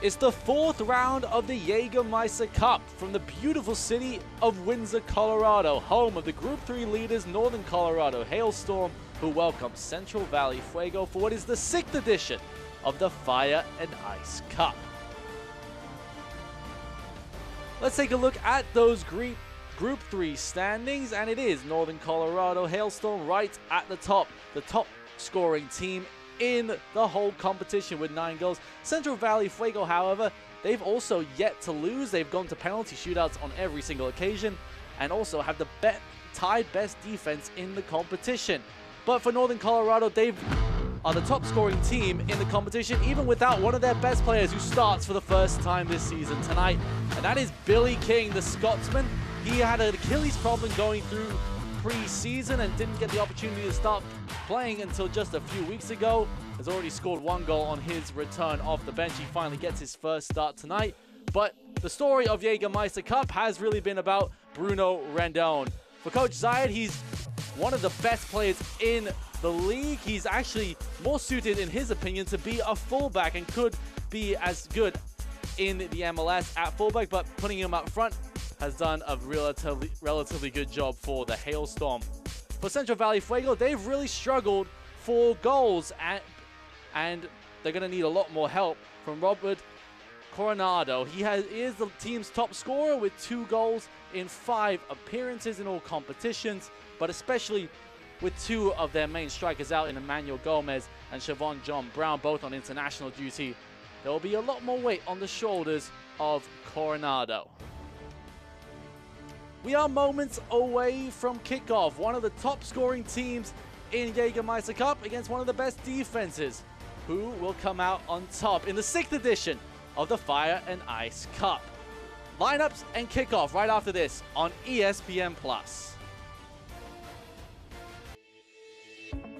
It's the fourth round of the Jägermeister Cup from the beautiful city of Windsor, Colorado, home of the Group 3 leaders Northern Colorado Hailstorm, who welcome Central Valley Fuego for what is the 6th edition of the Fire and Ice Cup. Let's take a look at those Group 3 standings, and it is Northern Colorado Hailstorm right at the top scoring team in the whole competition with 9 goals. Central Valley Fuego, however, they've also yet to lose. They've gone to penalty shootouts on every single occasion and also have the tied best defense in the competition. But for Northern Colorado, they are the top scoring team in the competition, even without one of their best players who starts for the first time this season tonight, and that is Billy King, the Scotsman. He had an Achilles problem going through pre-season and didn't get the opportunity to start playing until just a few weeks ago. Has already scored 1 goal on his return off the bench. He finally gets his first start tonight. But the story of Jägermeister Cup has really been about Bruno Rendon. For Coach Zayed, he's one of the best players in the league. He's actually more suited, in his opinion, to be a fullback and could be as good in the MLS at fullback, but putting him up front has done a relatively good job for the Hailstorm. For Central Valley Fuego, they've really struggled for goals, and they're going to need a lot more help from Robert Coronado. He is the team's top scorer with 2 goals in 5 appearances in all competitions, but especially with 2 of their main strikers out in Emmanuel Gomez and Siobhan John Brown, both on international duty. There will be a lot more weight on the shoulders of Coronado. We are moments away from kickoff. One of the top scoring teams in Jägermeister Cup against one of the best defenses. Who will come out on top in the 6th edition of the Fire and Ice Cup? Lineups and kickoff right after this on ESPN+.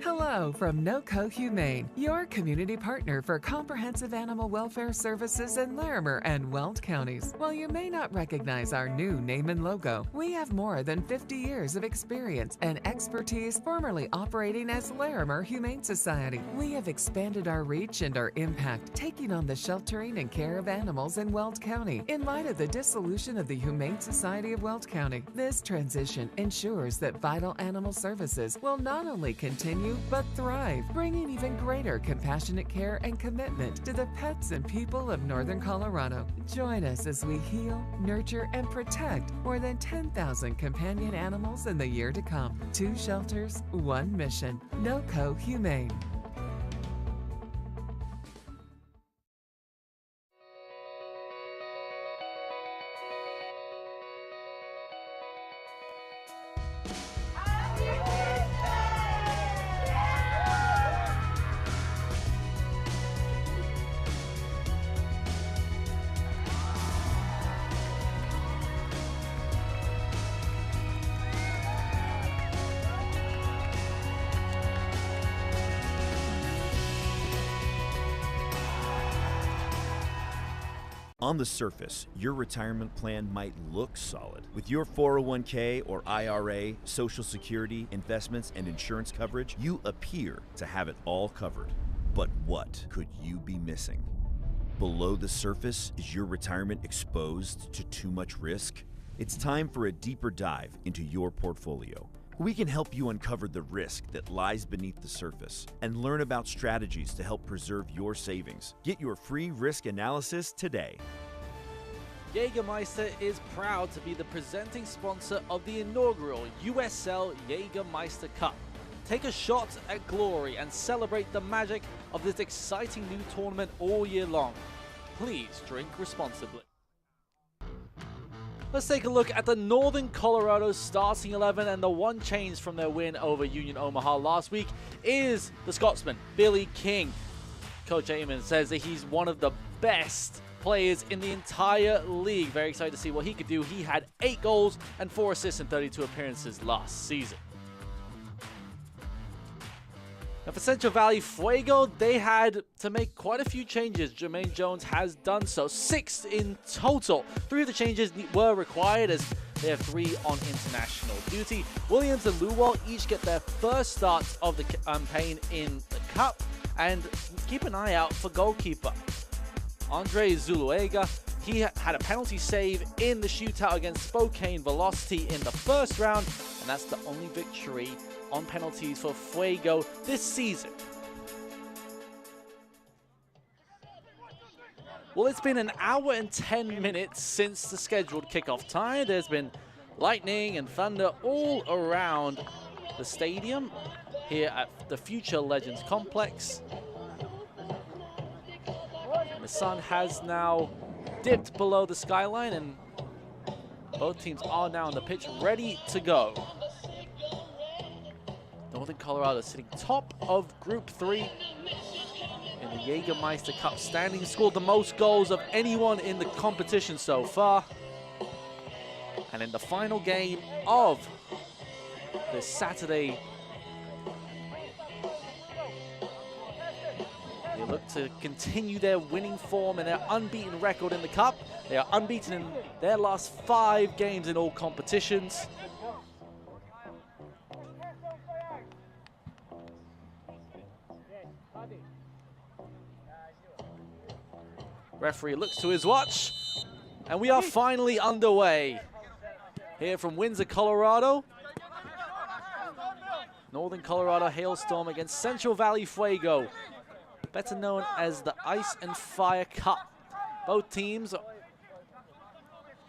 Hello from NOCO Humane, your community partner for comprehensive animal welfare services in Larimer and Weld counties. While you may not recognize our new name and logo, we have more than 50 years of experience and expertise formerly operating as Larimer Humane Society. We have expanded our reach and our impact, taking on the sheltering and care of animals in Weld County in light of the dissolution of the Humane Society of Weld County. This transition ensures that vital animal services will not only continue but thrive, bringing even greater compassionate care and commitment to the pets and people of Northern Colorado. Join us as we heal, nurture, and protect more than 10,000 companion animals in the year to come. 2 shelters, 1 mission. NOCO Humane. On the surface, your retirement plan might look solid. With your 401k or IRA, Social Security, investments, and insurance coverage, you appear to have it all covered. But what could you be missing? Below the surface, is your retirement exposed to too much risk? It's time for a deeper dive into your portfolio. We can help you uncover the risk that lies beneath the surface and learn about strategies to help preserve your savings. Get your free risk analysis today. Jägermeister is proud to be the presenting sponsor of the inaugural USL Jägermeister Cup. Take a shot at glory and celebrate the magic of this exciting new tournament all year long. Please drink responsibly. Let's take a look at the Northern Colorado starting 11, and the one change from their win over Union Omaha last week is the Scotsman, Billy King. Coach Amon says that he's one of the best players in the entire league. Very excited to see what he could do. He had 8 goals and 4 assists in 32 appearances last season. Now for Central Valley Fuego, they had to make quite a few changes. Jermaine Jones has done so. 6 in total. 3 of the changes were required as they have 3 on international duty. Williams and Luwal each get their first starts of the campaign in the Cup. And keep an eye out for goalkeeper. Andre Zuluaga. He had a penalty save in the shootout against Spokane Velocity in the first round, and that's the only victory on penalties for Fuego this season. Well, it's been an hour and 10 minutes since the scheduled kickoff time. There's been lightning and thunder all around the stadium here at the Future Legends Complex. And the sun has now dipped below the skyline, and both teams are now on the pitch ready to go. Northern Colorado sitting top of Group 3 in the Jägermeister Cup standings, scored the most goals of anyone in the competition so far. And in the final game of this Saturday, they look to continue their winning form and their unbeaten record in the Cup. They are unbeaten in their last 5 games in all competitions. Referee looks to his watch, and we are finally underway. Here from Windsor, Colorado. Northern Colorado Hailstorm against Central Valley Fuego, better known as the Ice and Fire Cup. Both teams are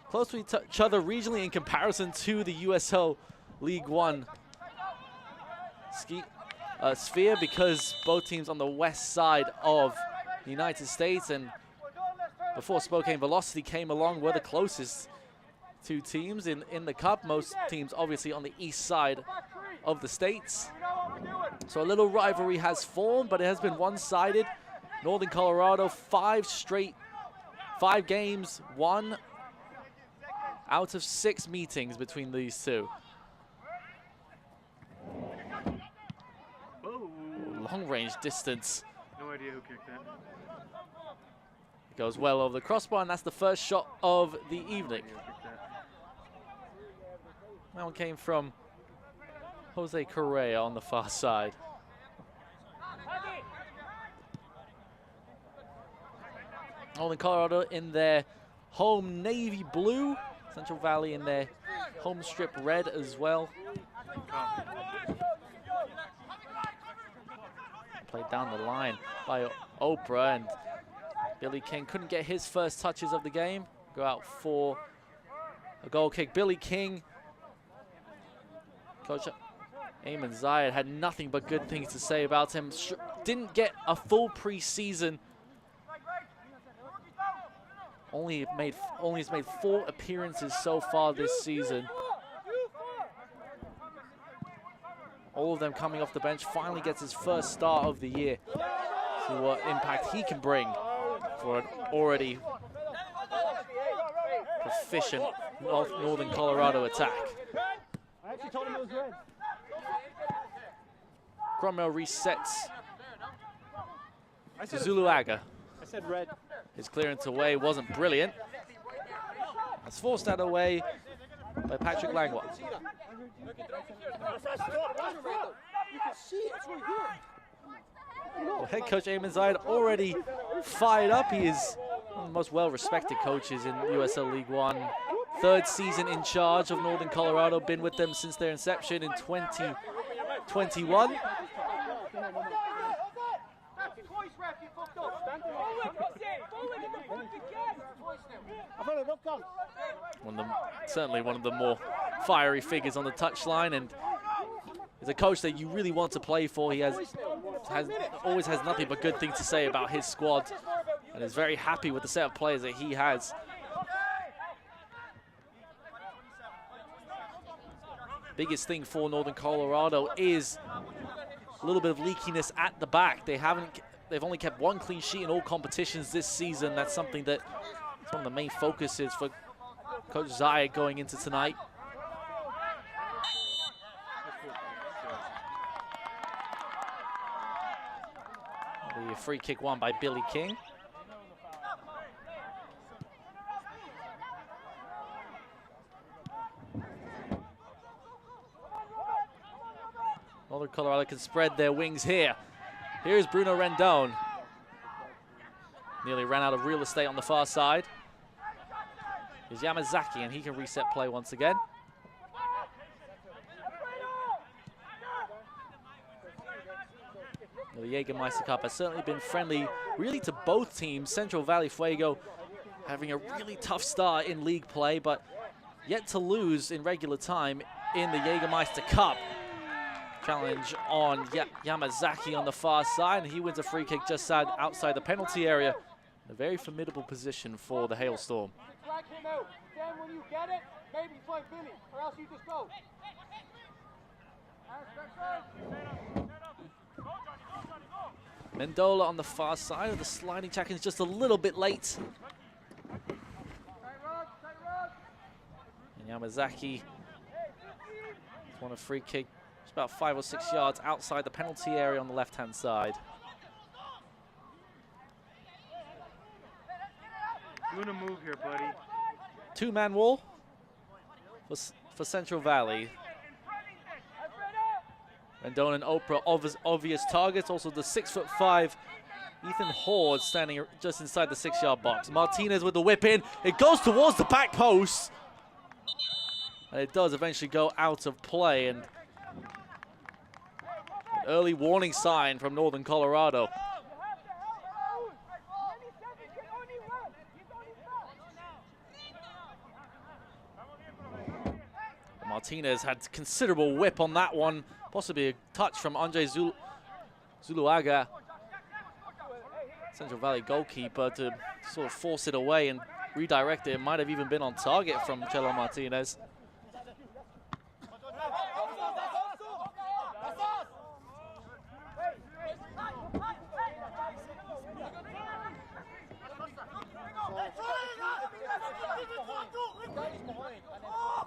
close to each other regionally in comparison to the USL League One sphere, because both teams on the west side of the United States, and before Spokane Velocity came along, were the closest 2 teams in the Cup. Most teams obviously on the east side of the states. So a little rivalry has formed, but it has been one-sided. Northern Colorado, 5 games, 1 out of 6 meetings between these two. Long range distance. No idea who kicked that. It goes well over the crossbar, and that's the first shot of the evening. That one came from Jose Correa on the far side. Northern Colorado in their home navy blue. Central Valley in their home strip red as well. Played down the line by Oprah, and Billy King couldn't get his first touches of the game. Go out for a goal kick. Billy King, Coach Eamon Zayed had nothing but good things to say about him. Didn't get a full preseason. Only has made 4 appearances so far this season. All of them coming off the bench. Finally gets his first start of the year. See what impact he can bring for an already proficient Northern Colorado attack. I actually told him it was red. Cromwell resets to Zuluaga. I said red. His clearance away wasn't brilliant. It's forced out away by Patrick Langlois. Well, head coach Eamon Zayed already fired up. He is one of the most well-respected coaches in USL League One. 3rd season in charge of Northern Colorado. Been with them since their inception in 2021. Certainly one of the more fiery figures on the touchline, and is a coach that you really want to play for. He always has nothing but good things to say about his squad, and is very happy with the set of players that he has. Biggest thing for Northern Colorado is a little bit of leakiness at the back. They've only kept 1 clean sheet in all competitions this season. That's something that is one of the main focuses for Coach Zayed going into tonight. The free kick won by Billy King. Northern Colorado can spread their wings here. Here's Bruno Rendon. Nearly ran out of real estate on the far side. Is Yamazaki, and he can reset play once again. The Jägermeister Cup has certainly been friendly really to both teams. Central Valley Fuego having a really tough start in league play, but yet to lose in regular time in the Jägermeister Cup. Challenge on Yamazaki on the far side, and he wins a free kick just outside the penalty area. A very formidable position for the Hailstorm. Then when you get it, maybe play Billy, or else you just go. Mendola on the far side of the sliding tackle is just a little bit late. And Yamazaki won a free kick just about 5 or 6 yards outside the penalty area on the left-hand side. Luna, move here, buddy. Two-man wall for Central Valley. Rendon and Oprah obvious targets. Also the 6'5" Ethan Horde standing just inside the 6-yard box. Martinez with the whip in. It goes towards the back post. And it does eventually go out of play. And an early warning sign from Northern Colorado. Martinez had considerable whip on that one. Possibly a touch from Andre Zuluaga, Central Valley goalkeeper, to sort of force it away and redirect it. It might have even been on target from Chelo Martinez.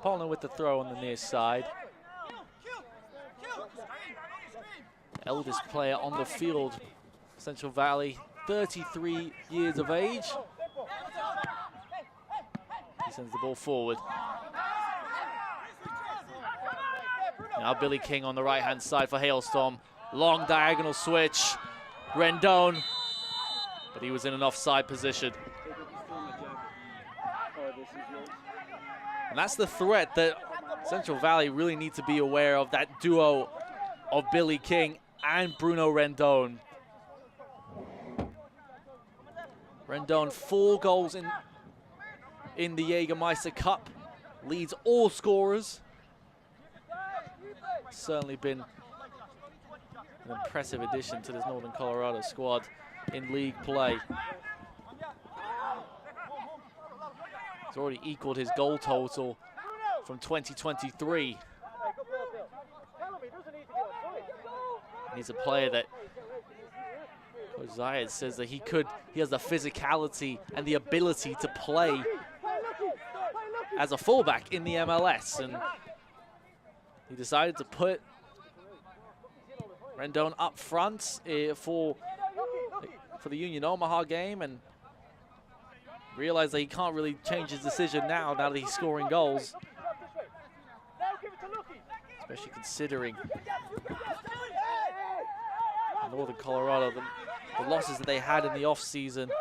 Polner with the throw on the near side. Eldest player on the field, Central Valley, 33 years of age. He sends the ball forward. Now Billy King on the right-hand side for Hailstorm. Long diagonal switch. Rendon, but he was in an offside position. And that's the threat that Central Valley really need to be aware of, that duo of Billy King and Bruno Rendon. Rendon, 4 goals in the Jägermeister Cup, leads all scorers. Certainly been an impressive addition to this Northern Colorado squad in league play. He's already equaled his goal total from 2023. He's a player that Coach Zayed says that he has the physicality and the ability to play as a fullback in the MLS, and he decided to put Rendon up front for the Union Omaha game, and realized that he can't really change his decision now that he's scoring goals, especially considering Northern Colorado, the losses that they had in the off-season.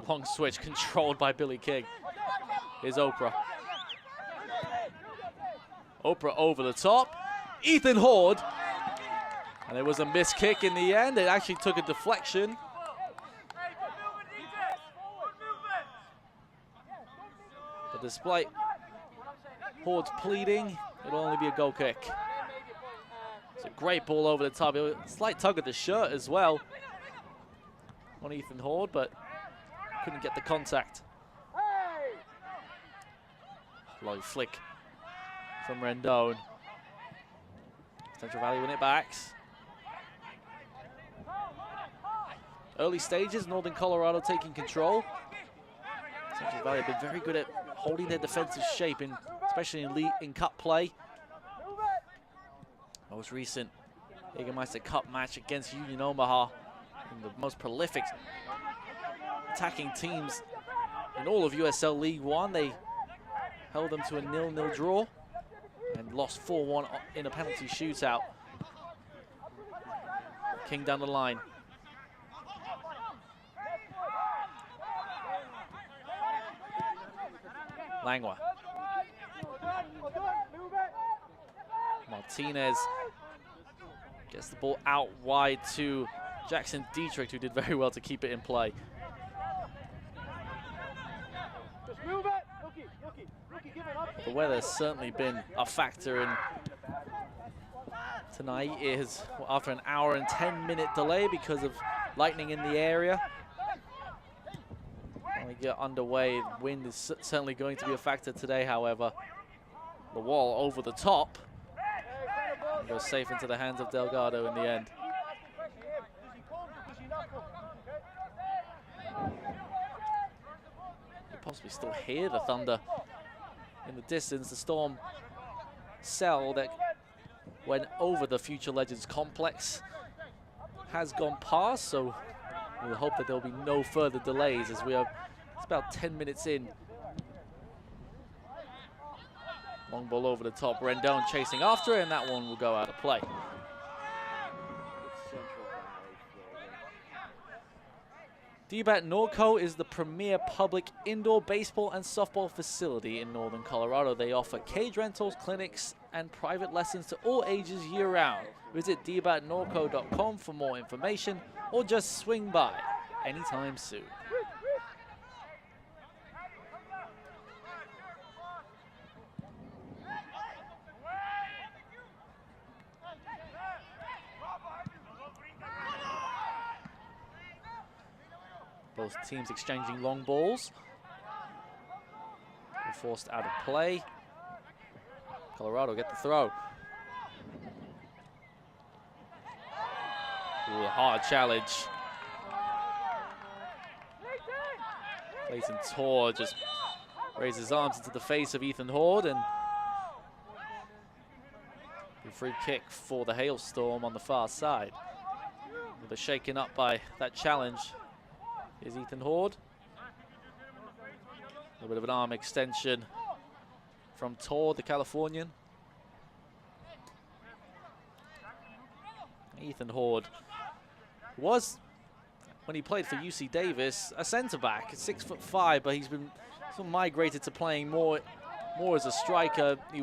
Long switch controlled by Billy King. Here's Oprah. Oprah over the top. Ethan Horde. And it was a missed kick in the end. It actually took a deflection. But despite Horde's pleading, it'll only be a goal kick. It's a great ball over the top. A slight tug of the shirt as well on Ethan Horde, but couldn't get the contact. Low flick from Rendon. Central Valley win it back. Early stages, Northern Colorado taking control. Central Valley have been very good at holding their defensive shape, especially in cup play. Most recent Jägermeister Cup match against Union Omaha, the most prolific attacking teams in all of USL League One. They held them to a 0-0 draw. and lost 4-1 in a penalty shootout. King down the line. Langwa. Martinez gets the ball out wide to Jackson Dietrich, who did very well to keep it in play. The weather's certainly been a factor in tonight. It is after an hour and 10-minute delay because of lightning in the area. When we get underway, wind is certainly going to be a factor today, however. The wall over the top goes safe into the hands of Delgado in the end. You possibly still hear the thunder in the distance. The Storm cell that went over the Future Legends complex has gone past, so we'll hope that there'll be no further delays as we are, it's about 10 minutes in. Long ball over the top, Rendon chasing after it, and that one will go out of play. DBAT Norco is the premier public indoor baseball and softball facility in northern Colorado. They offer cage rentals, clinics, and private lessons to all ages year-round. Visit dbatnorco.com for more information, or just swing by anytime soon. Both teams exchanging long balls. They're forced out of play. Colorado get the throw. Ooh, a hard challenge. Clayton Tor just raises his arms into the face of Ethan Horde, and a free kick for the Hailstorm on the far side. They're shaken up by that challenge. Is Ethan Horde. A little bit of an arm extension from Tor, the Californian. Ethan Horde was, when he played for UC Davis, a centre-back, 6'5", but he's been sort of migrated to playing more as a striker. He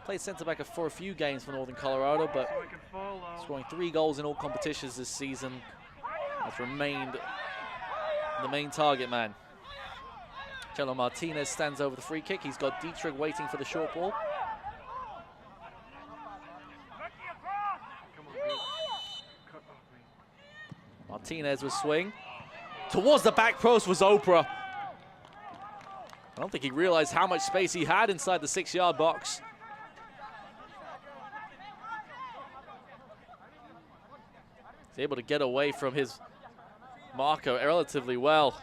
played centre-back for a few games for Northern Colorado, but scoring 3 goals in all competitions this season. Has remained the main target man. Chelo Martinez stands over the free kick. He's got Dietrich waiting for the short ball. Martinez will swing. Towards the back post was Oprah. I don't think he realized how much space he had inside the 6-yard box. He's able to get away from his marker relatively well.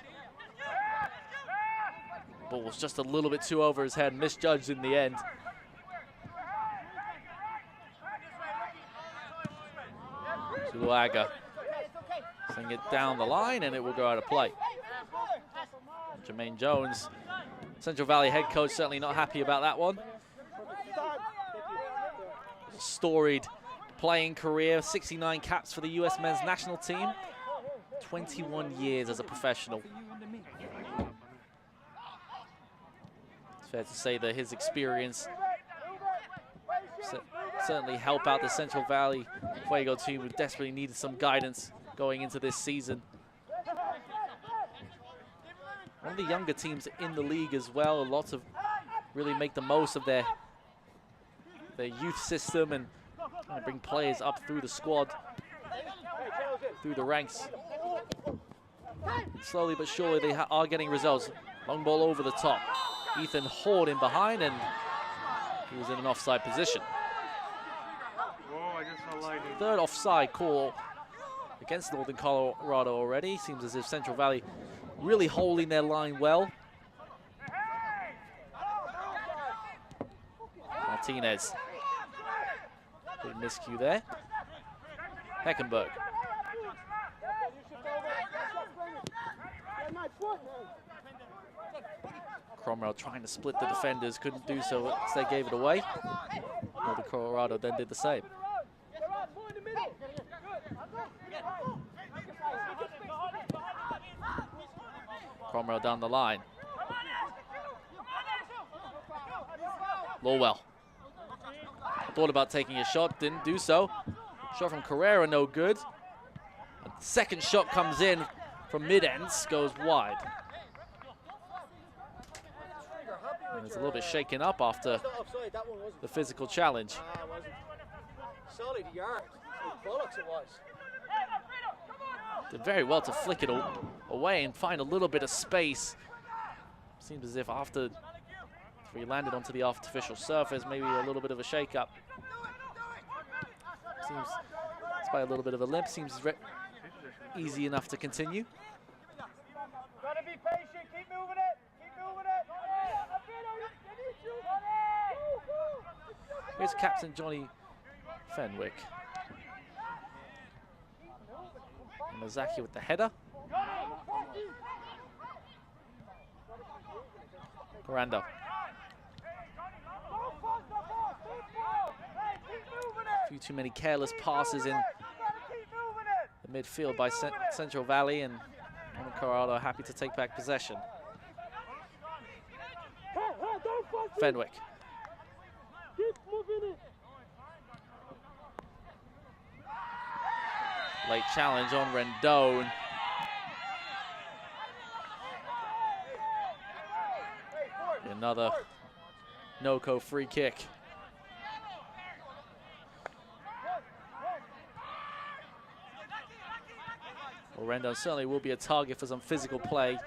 Ball was just a little bit too over his head, misjudged in the end. Zuluaga sending it down the line, and it will go out of play. Jermaine Jones, Central Valley head coach, certainly not happy about that one. Storied playing career, 69 caps for the US men's national team, 21 years as a professional. It's fair to say that his experience certainly helped out the Central Valley Fuego team, who desperately needed some guidance going into this season. One of the younger teams in the league as well. Lots of really make the most of their youth system and bring players up through the squad, through the ranks. Slowly but surely they are getting results. Long ball over the top. Ethan Horde in behind, and he was in an offside position. Whoa, I just saw lightning. Third offside call against Northern Colorado already. Seems as if Central Valley really holding their line well. Martinez. Big miscue there. Heckenberg. Cromwell trying to split the defenders, couldn't do so, so they gave it away. Northern Colorado then did the same. Cromwell down the line. Lowell thought about taking a shot, didn't do so. Shot from Carrera, no good. A second shot comes in from mid-ends, goes wide. And it's a little bit shaken up after the physical challenge. Solid yard. Bollocks it was. Did very well to flick it away and find a little bit of space. Seems as if after we landed onto the artificial surface, maybe a little bit of a shake-up. Seems, despite a little bit of a limp, seems easy enough to continue. Gotta be patient. Keep moving it. Keep moving it. Here's Captain Johnny Fenwick. Mazaki with the header. Garando. A few too many careless passes in the midfield by Central Valley, and Colorado happy to take back possession. Fenwick. Late challenge on Rendon. Another no-co free kick. Well, Rendon certainly will be a target for some physical play.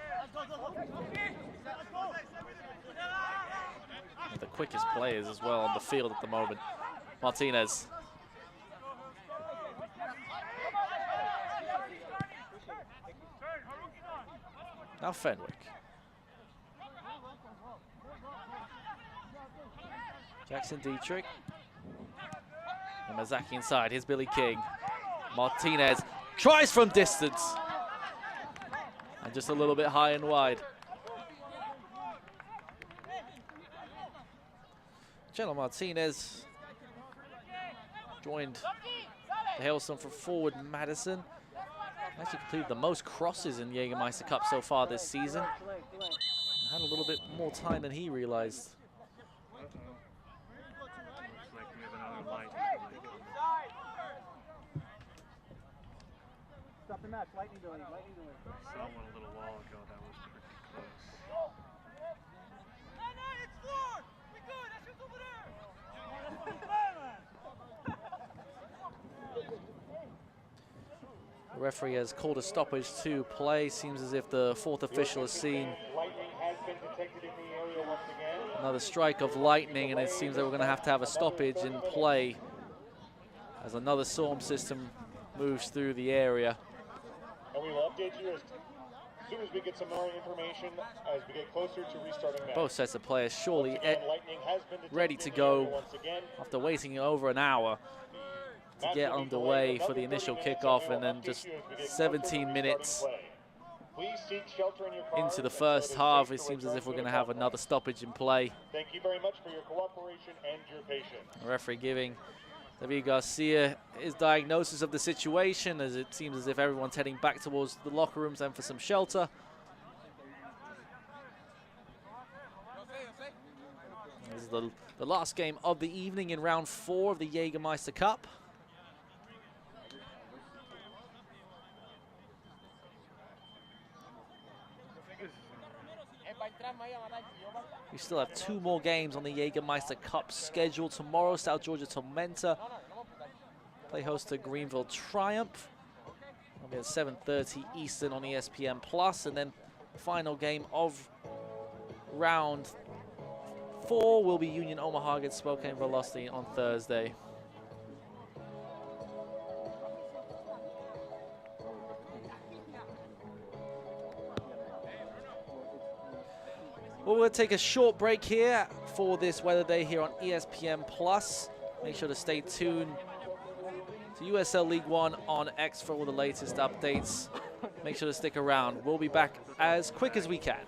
The quickest players as well on the field at the moment. Martinez. Now Fenwick. Jackson Dietrich. And Mazaki inside. Here's Billy King. Martinez tries from distance. And just a little bit high and wide. Chelo Martinez joined the Hailstorm for forward Madison. Actually completed the most crosses in Jägermeister Cup so far this season. Had a little bit more time than he realized. Stop the match. Lightning doing. Lightning doing. I saw one a little while ago that was pretty close. The referee has called a stoppage to play. Seems as if the fourth official has seen another strike of lightning, and it seems that we're going to have a stoppage in play as another storm system moves through the area. And we will update you as soon as we get some more information as we get closer to restarting match. Both sets of players surely ready to go after waiting over an hour to get underway for the initial kickoff, and then just 17 minutes into the first half, it seems as if we're going to have another stoppage in play. Thank you very much for your cooperation and your patience. The referee giving David Garcia his diagnosis of the situation, as it seems as if everyone's heading back towards the locker rooms and for some shelter. This is the last game of the evening in round 4 of the Jägermeister Cup. We still have 2 more games on the Jägermeister Cup schedule. Tomorrow, South Georgia Tormenta play host to Greenville Triumph. It'll be at 7:30 Eastern on ESPN+. And then the final game of round 4 will be Union Omaha against Spokane Velocity on Thursday. Well, we'll take a short break here for this weather day here on ESPN+. Make sure to stay tuned to USL League One on X for all the latest updates. Make sure to stick around. We'll be back as quick as we can.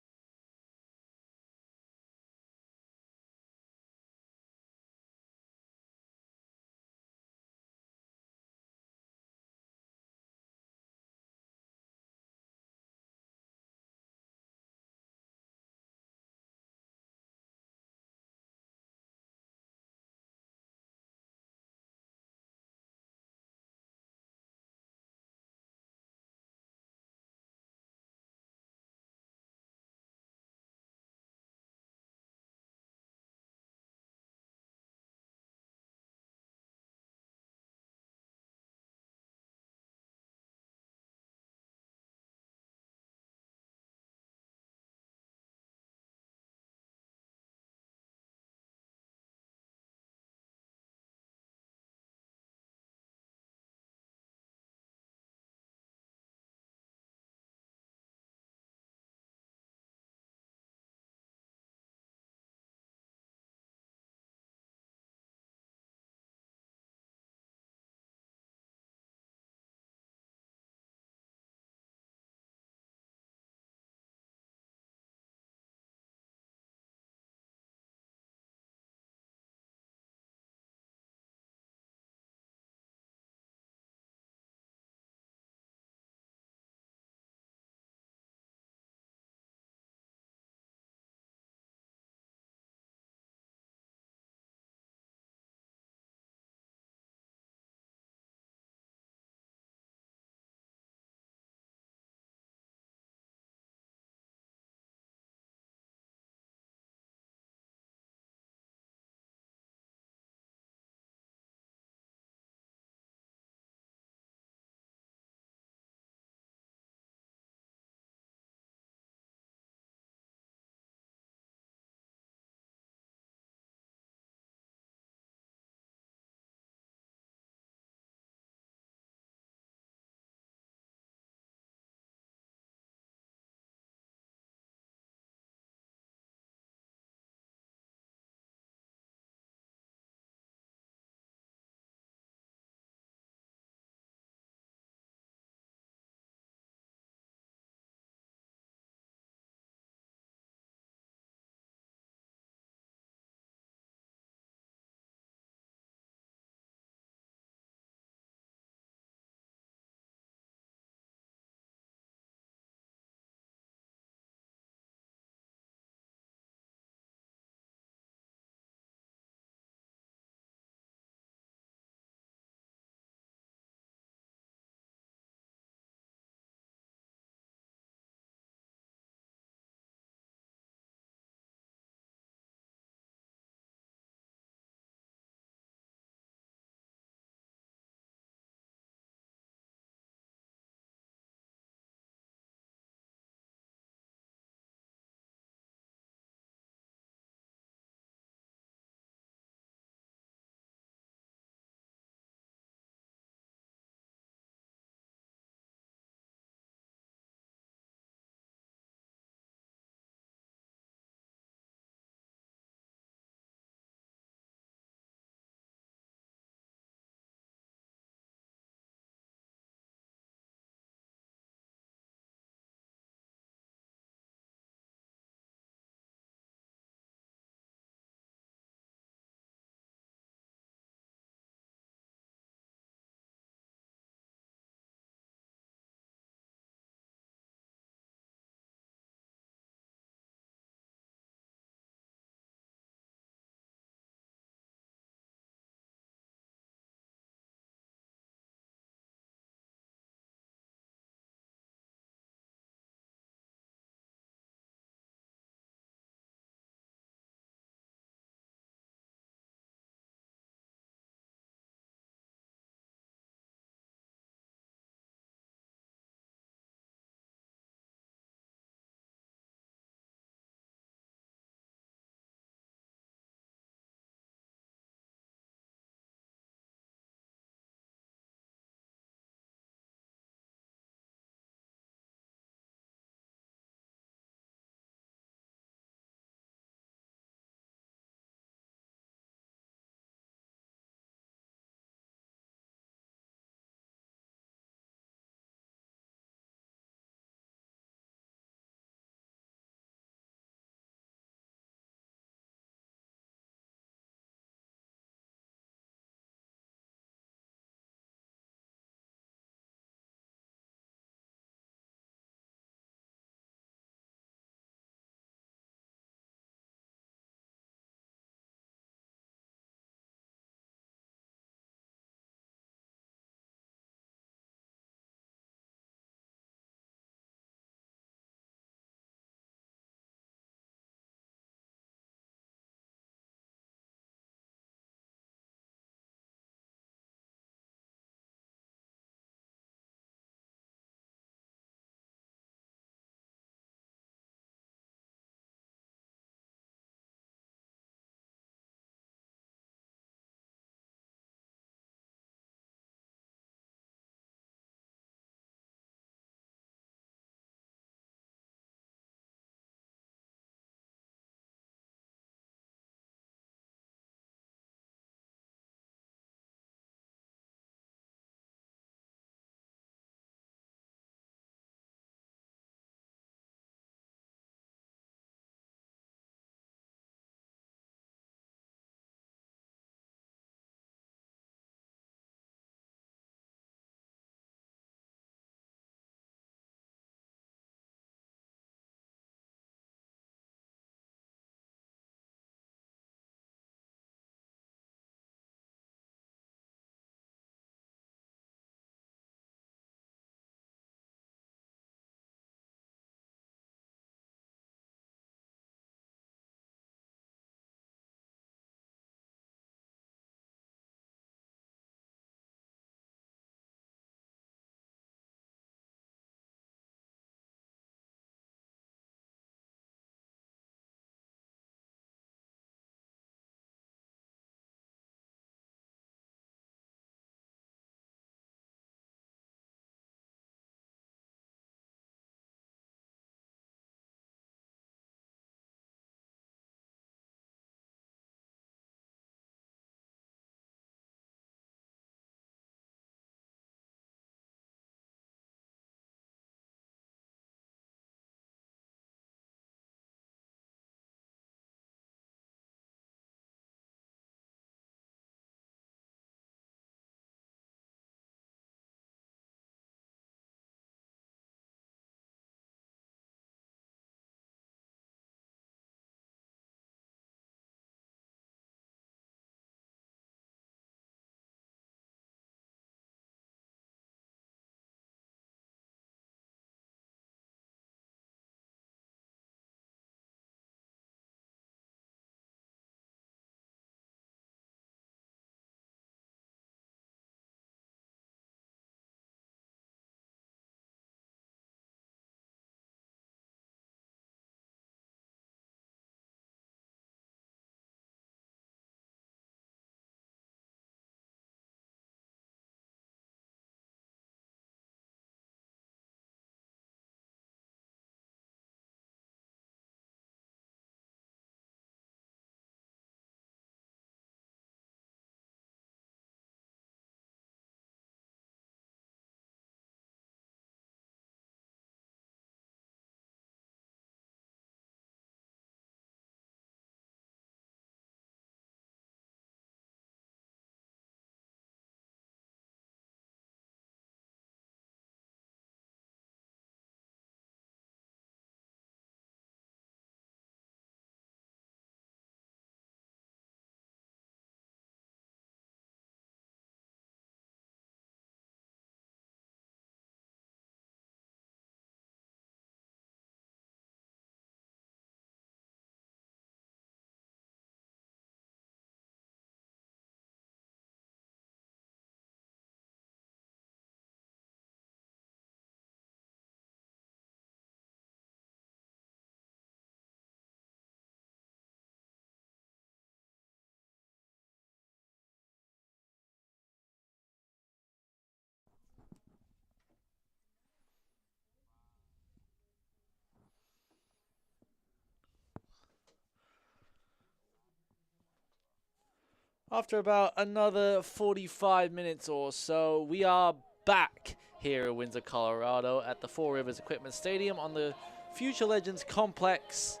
After about another 45 minutes or so, we are back here in Windsor, Colorado at the Four Rivers Equipment Stadium on the Future Legends Complex.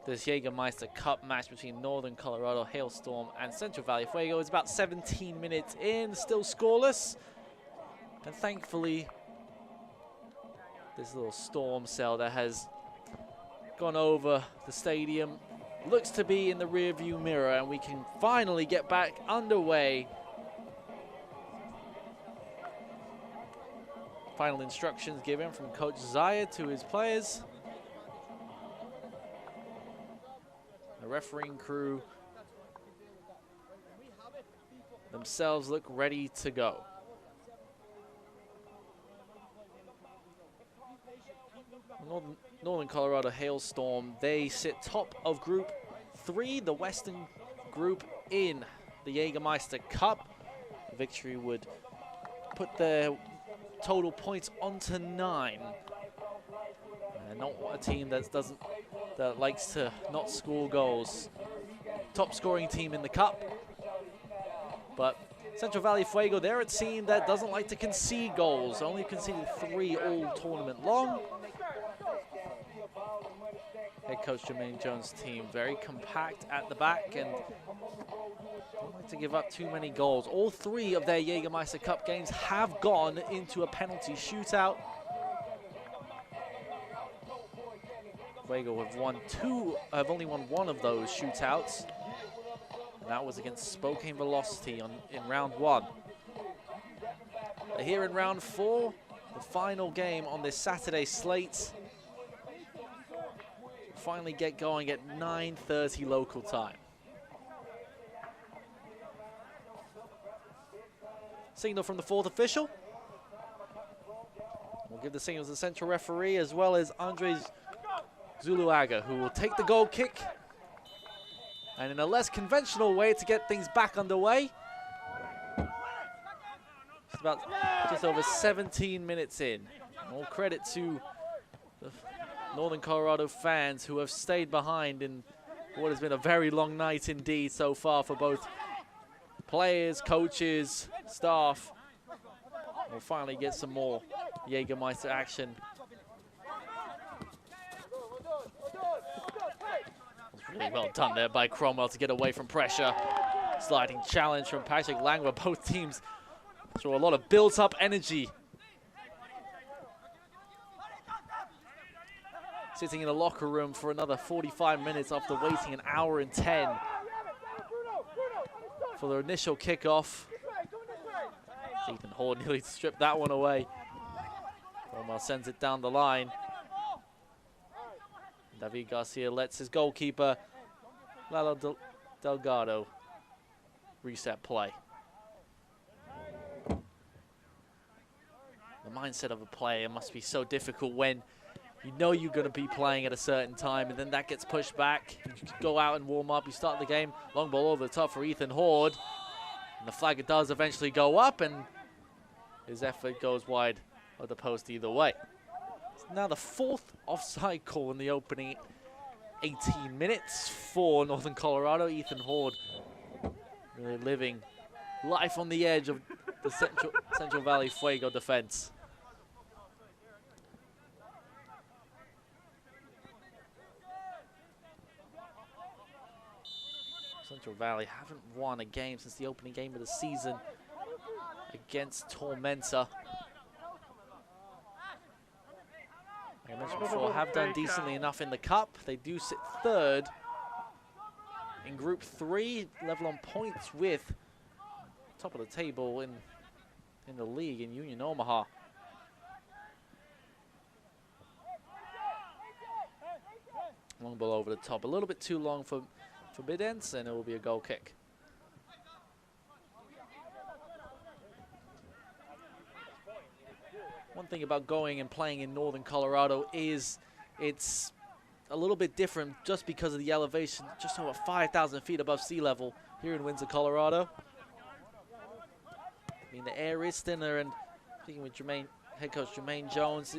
This Jägermeister Cup match between Northern Colorado Hailstorm and Central Valley Fuego is about 17 minutes in, still scoreless. And thankfully, this little storm cell that has gone over the stadium looks to be in the rearview mirror, and we can finally get back underway. Final instructions given from Coach Zaya to his players. The refereeing crew themselves look ready to go. Northern Colorado Hailstorm, they sit top of Group 3, the Western group in the Jägermeister Cup. The victory would put their total points onto 9. And not a team that likes to not score goals. Top scoring team in the cup. But Central Valley Fuego, they're a team that doesn't like to concede goals. Only conceded 3 all tournament long. Head coach Jermaine Jones' team very compact at the back and don't like to give up too many goals. All 3 of their Jägermeister Cup games have gone into a penalty shootout. Fuego have only won 1 of those shootouts, and that was against Spokane Velocity in round 1. But here in round 4, the final game on this Saturday slate, finally get going at 9:30 local time. Signal from the 4th official. We'll give the signal to the central referee as well as Andres Zuluaga, who will take the goal kick. And in a less conventional way to get things back underway. It's about just over 17 minutes in. All credit to the Northern Colorado fans who have stayed behind in what has been a very long night indeed so far for both players, coaches, staff. We'll finally get some more Jägermeister action. Really well done there by Cromwell to get away from pressure. Sliding challenge from Patrick Langwa. Both teams show a lot of built-up energy. Sitting in a locker room for another 45 minutes after waiting an hour and 10 for the initial kickoff. Ethan Horde nearly stripped that one away. Cromwell sends it down the line. David Garcia lets his goalkeeper, Lalo Delgado, reset play. The mindset of a player must be so difficult when you know you're going to be playing at a certain time and then that gets pushed back. You go out and warm up, you start the game, long ball over the top for Ethan Horde. And the flag does eventually go up and his effort goes wide of the post either way. Now the 4th offside call in the opening 18 minutes for Northern Colorado. Ethan Horde really living life on the edge of the Central Valley Fuego defense. Central Valley haven't won a game since the opening game of the season against Tormenta. Like I mentioned before, have done decently enough in the cup. They do sit 3rd in Group 3, level on points with top of the table in the league in Union Omaha. Long ball over the top, a little bit too long for Bidens, and it will be a goal kick. One thing about going and playing in Northern Colorado is it's a little bit different just because of the elevation, just over 5,000 feet above sea level here in Windsor, Colorado. I mean, the air is thinner, and speaking with head coach Jermaine Jones,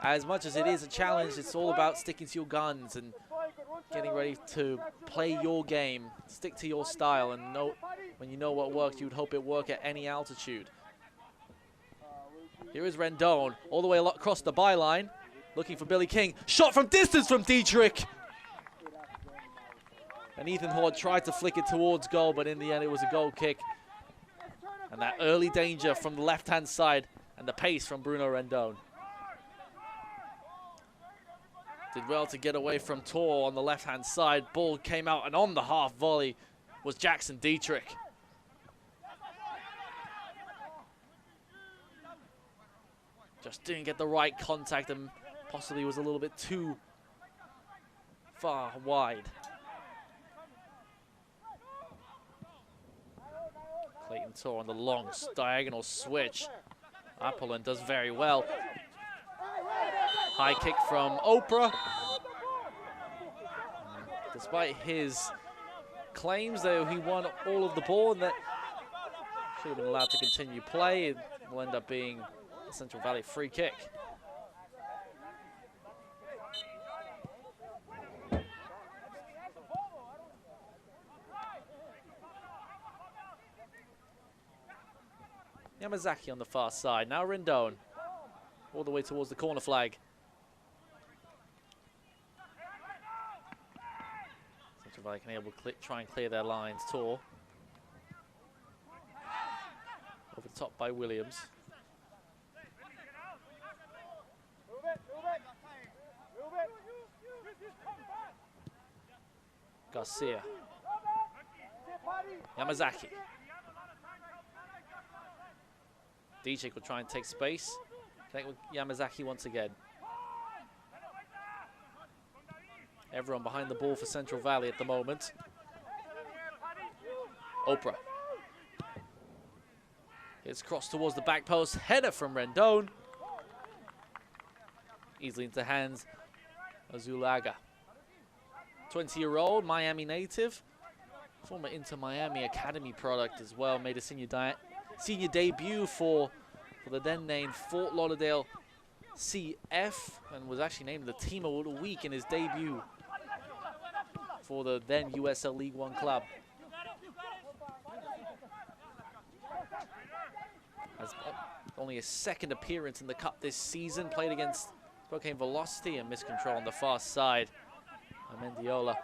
as much as it is a challenge, it's all about sticking to your guns and getting ready to play your game, stick to your style, and know when you know what works, you would hope it work at any altitude. Here is Rendon, all the way across the byline, looking for Billy King. Shot from distance from Dietrich. And Ethan Horde tried to flick it towards goal, but in the end it was a goal kick. And that early danger from the left-hand side and the pace from Bruno Rendon. Did well to get away from Tor on the left-hand side. Ball came out, and on the half volley was Jackson Dietrich. Just didn't get the right contact and possibly was a little bit too far wide. Clayton Tor on the long diagonal switch. Apollon does very well. High kick from Oprah. Despite his claims that he won all of the ball and that should have been allowed to continue play, it will end up being a Central Valley free kick. Yamazaki on the far side. Now Rendon all the way towards the corner flag. Central Valley can able to try and clear their lines. Tor over the top by Williams. Garcia. Yamazaki. Dietrich will try and take space. Connect with Yamazaki once again. Everyone behind the ball for Central Valley at the moment. Oprah. It's crossed towards the back post. Header from Rendon. Easily into hands of Zulaga. 20-year-old Miami native. Former Inter Miami Academy product as well. Made a senior debut for the then named Fort Lauderdale CF and was actually named the Team of the Week in his debut for the then USL League One club. Has only his second appearance in the cup this season. Played against Spokane Velocity and missed control on the far side. Mendiola.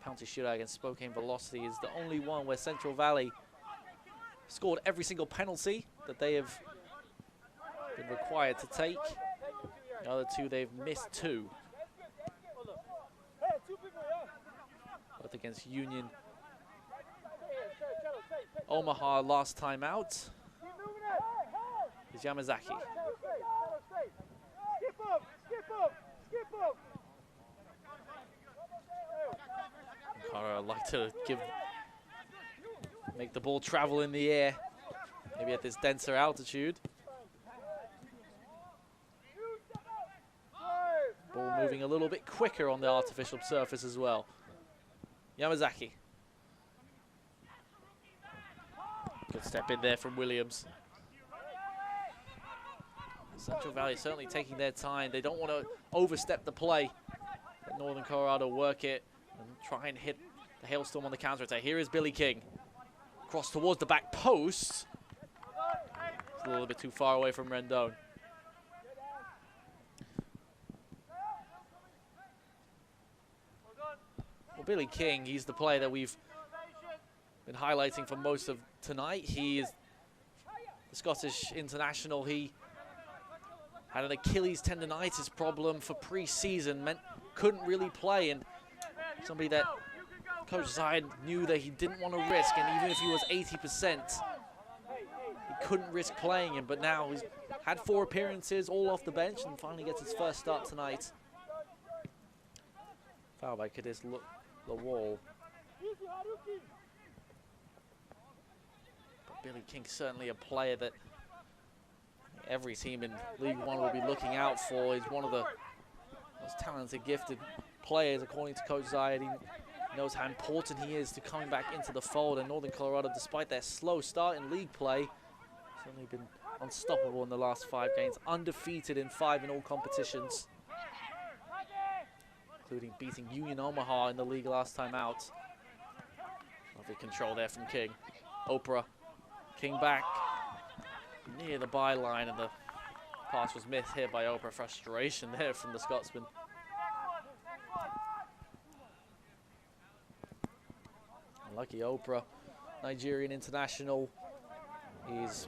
Penalty shootout against Spokane Velocity is the only one where Central Valley scored every single penalty that they have been required to take. The other two, they've missed two. Both against Union. Omaha last time out is Yamazaki. I'd like to make the ball travel in the air, maybe at this denser altitude. Ball moving a little bit quicker on the artificial surface as well. Yamazaki. Good step in there from Williams. Central Valley certainly taking their time. They don't want to overstep the play. Let Northern Colorado work it and try and hit the Hailstorm on the counter-attack. Here is Billy King. Cross towards the back post. It's a little bit too far away from Rendon. Well, Billy King, he's the player that we've been highlighting for most of tonight. He is the Scottish international. He had an Achilles tendonitis problem for pre-season, couldn't really play, and somebody that Coach Zide knew that he didn't want to risk, and even if he was 80%, he couldn't risk playing him, but now he's had 4 appearances, all off the bench, and finally gets his first start tonight. Foul by Cadiz Lawal. But Billy King certainly a player that every team in League One will be looking out for. He's one of the most talented, gifted players, according to Coach Zayed. He knows how important he is to coming back into the fold. And Northern Colorado, despite their slow start in league play, certainly been unstoppable in the last 5 games, undefeated in 5 in all competitions, including beating Union Omaha in the league last time out. Lovely control there from King. Oprah, King back near the byline, and the pass was missed here by Oprah. Frustration there from the Scotsman. Lucky Oprah, Nigerian international. He's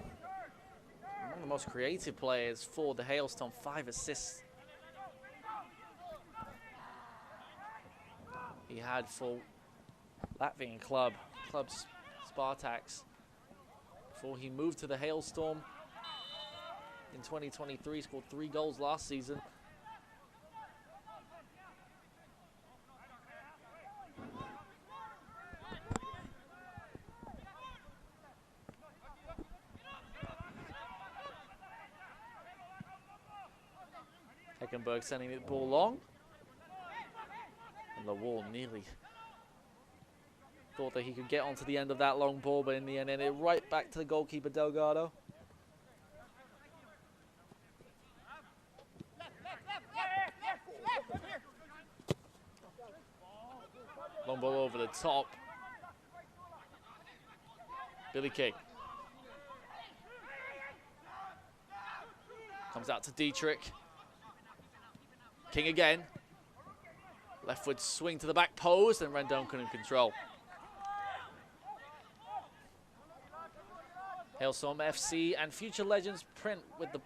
one of the most creative players for the Hailstorm, 5 assists. He had for Latvian club Spartaks before he moved to the Hailstorm in 2023. Scored 3 goals last season. Heckenberg sending the ball long. And the wall nearly thought that he could get onto the end of that long ball, but in the end, it right back to the goalkeeper, Delgado. Long ball over the top. Billy King. Comes out to Dietrich. King again. Left foot swing to the back post, and Rendon couldn't control. Hailstorm FC and Future Legends print with the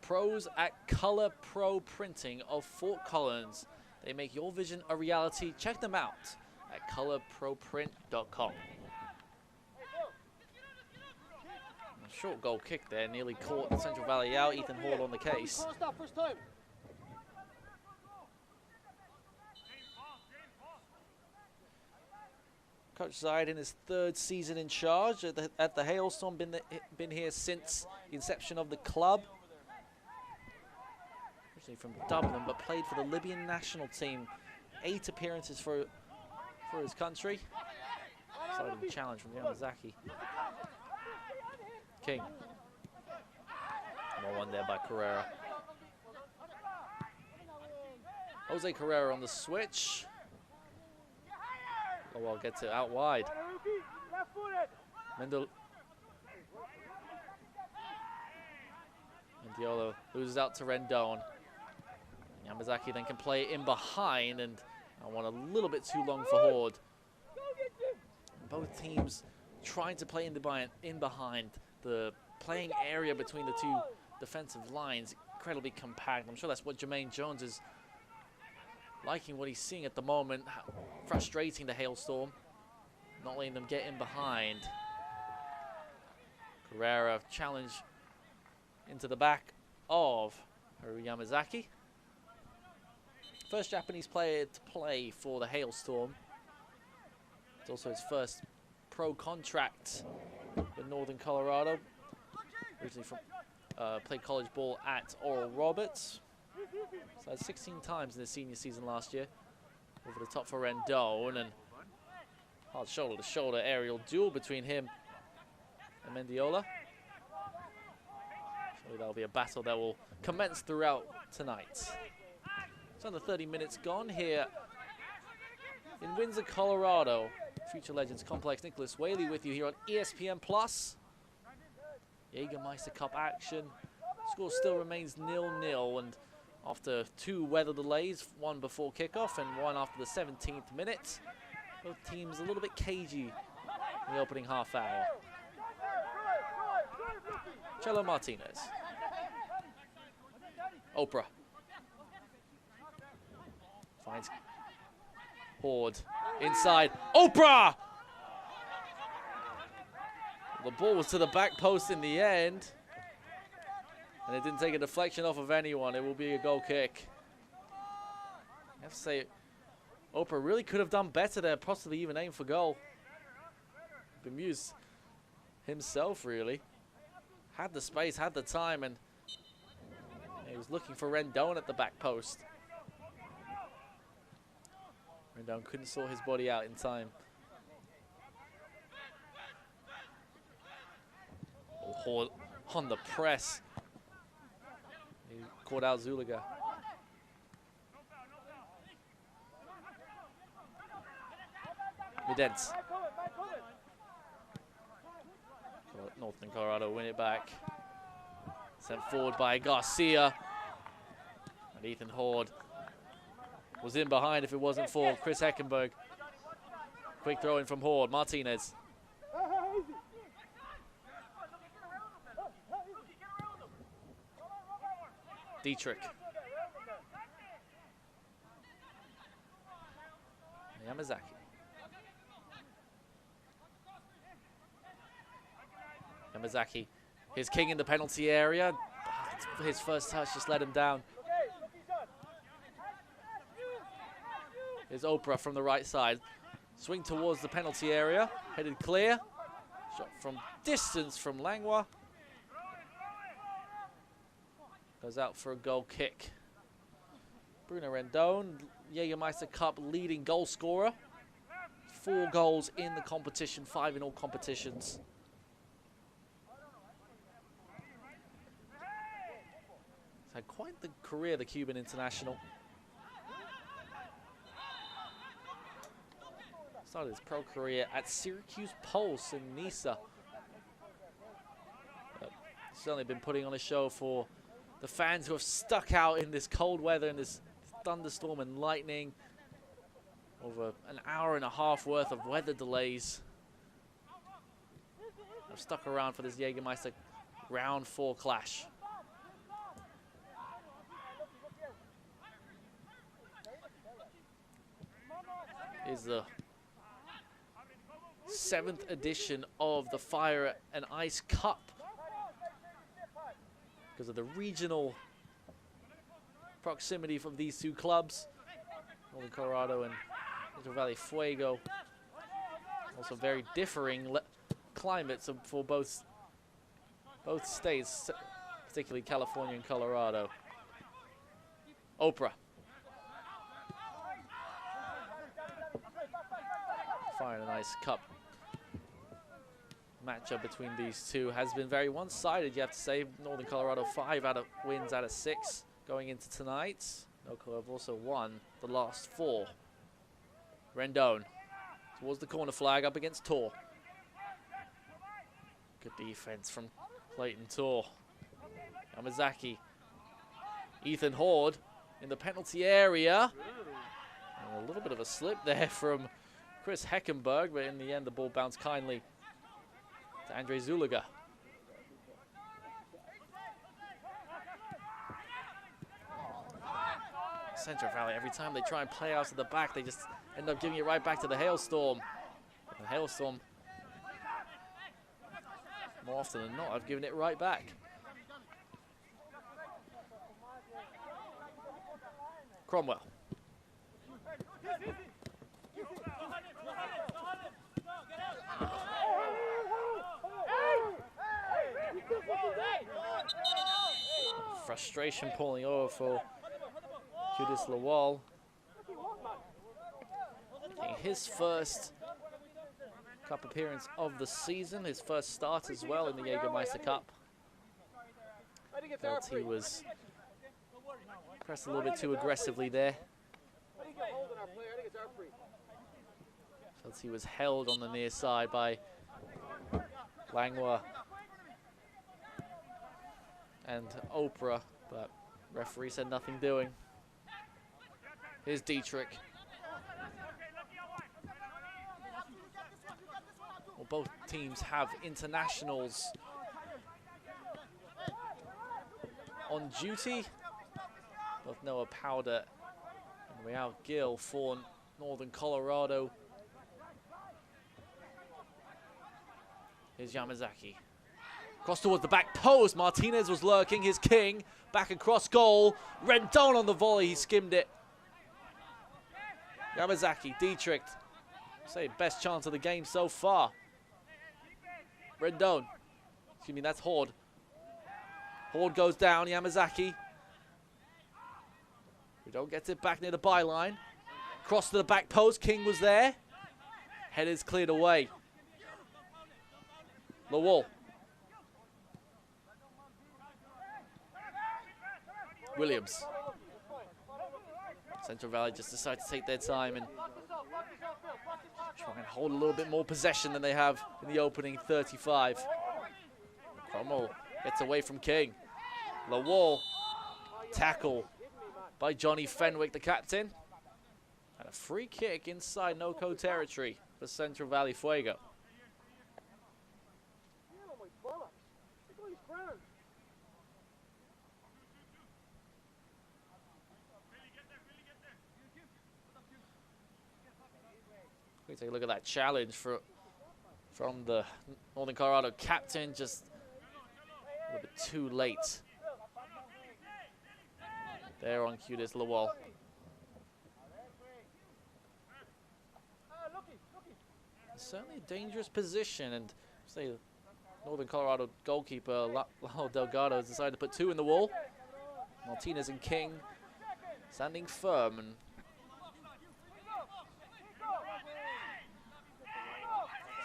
pros at Color Pro Printing of Fort Collins. They make your vision a reality. Check them out at colorproprint.com. Short goal kick there, nearly caught the Central Valley out. Ethan Hall on the case. Coach Zaid in his 3rd season in charge at the Hailstorm, been here since the inception of the club. Originally from Dublin, but played for the Libyan national team. 8 appearances for his country. Exciting challenge from Yamazaki. King. 1-1 there by Carrera. Jose Carrera on the switch. Oh, well, gets it out wide. Mendiola loses out to Rendon. Yamazaki then can play in behind, and I want a little bit too long for Horde. Both teams trying to play in behind. The playing area between the 2 defensive lines incredibly compact. I'm sure that's what Jermaine Jones is liking, what he's seeing at the moment. Frustrating the Hailstorm, not letting them get in behind. Carrera challenge into the back of Haru Yamazaki. First Japanese player to play for the Hailstorm. It's also his first pro contract with Northern Colorado. Originally from played college ball at Oral Roberts. So had 16 times in his senior season last year. Over the top for Rendon, and hard shoulder-to-shoulder aerial duel between him and Mendiola. So that'll be a battle that will commence throughout tonight. It's under 30 minutes gone here in Windsor, Colorado. Future Legends Complex. Nicholas Whaley with you here on ESPN+. Jägermeister Cup action. Score still remains 0-0, and after 2 weather delays, 1 before kickoff and 1 after the 17th minute, both teams a little bit cagey in the opening half hour. Chelo Martinez. Oprah. Finds Horde inside. Oprah! The ball was to the back post in the end, and it didn't take a deflection off of anyone. It will be a goal kick. I have to say, Oprah really could have done better there, possibly even aimed for goal. Bemused himself, really. Had the space, had the time, and he was looking for Rendon at the back post. Rendon couldn't sort his body out in time. on the press. He caught out Zuluga. Midents. Northern Colorado win it back. Sent forward by Garcia. And Ethan Horde was in behind if it wasn't for Chris Heckenberg. Quick throw in from Horde. Martinez. Dietrich. Yamazaki. Yamazaki, his king in the penalty area. His first touch just let him down. Here's Oprah from the right side. Swing towards the penalty area. Headed clear. Shot from distance from Langlois. Goes out for a goal kick. Bruno Rendon, Jägermeister Cup leading goal scorer. 4 goals in the competition, 5 in all competitions. He's had quite the career, the Cuban international. Started his pro career at Syracuse Pulse in Nisa. Certainly been putting on a show for the fans who have stuck out in this cold weather, in this thunderstorm and lightning. Over an hour and a half worth of weather delays. I've stuck around for this Jägermeister round 4 clash. Is the 7th edition of the Fire and Ice Cup. Because of the regional proximity from these 2 clubs, Northern Colorado and Central Valley Fuego. Also very differing climates for both states, particularly California and Colorado. Oprah. Fire and Ice Cup matchup between these two has been very one-sided, you have to say. Northern Colorado 5 wins out of 6 going into tonight. NOCO have also won the last 4. Rendon towards the corner flag up against Tor. Good defense from Clayton Tor. Yamazaki. Ethan Horde in the penalty area. And a little bit of a slip there from Chris Heckenberg, but in the end the ball bounced kindly to Andre Zuluga. Central Valley, every time they try and play out to the back, they just end up giving it right back to the Hailstorm. And Hailstorm, more often than not, I've given it right back. Cromwell. Frustration pulling over for Judis Lawal. His first cup appearance of the season, his first start as well in the Jägermeister Cup. Felt he was pressed a little bit too aggressively there. Felt he was held on the near side by Langlois and Oprah, but referee said nothing doing. Here's Dietrich. Well, both teams have internationals on duty. Both Noah Powder and Real Gill for Northern Colorado. Here's Yamazaki. Cross towards the back post. Martinez was lurking, his king. Back across goal. Rendon on the volley, he skimmed it. Yamazaki, Dietrich. Say best chance of the game so far. Rendon. Excuse me, that's Horde. Horde goes down, Yamazaki. Rendon gets it back near the byline. Cross to the back post, King was there. Head is cleared away. Lawal. Williams. Central Valley just decide to take their time and try and hold a little bit more possession than they have in the opening 35. Cromwell gets away from King. Lawal, tackle by Johnny Fenwick, the captain. And a free kick inside no-co territory for Central Valley Fuego. We take a look at that challenge from the Northern Colorado captain, just a little bit too late. There on cue is Lawal. Certainly a dangerous position, and say Northern Colorado goalkeeper Lalo Delgado has decided to put two in the wall. Martinez and King standing firm, and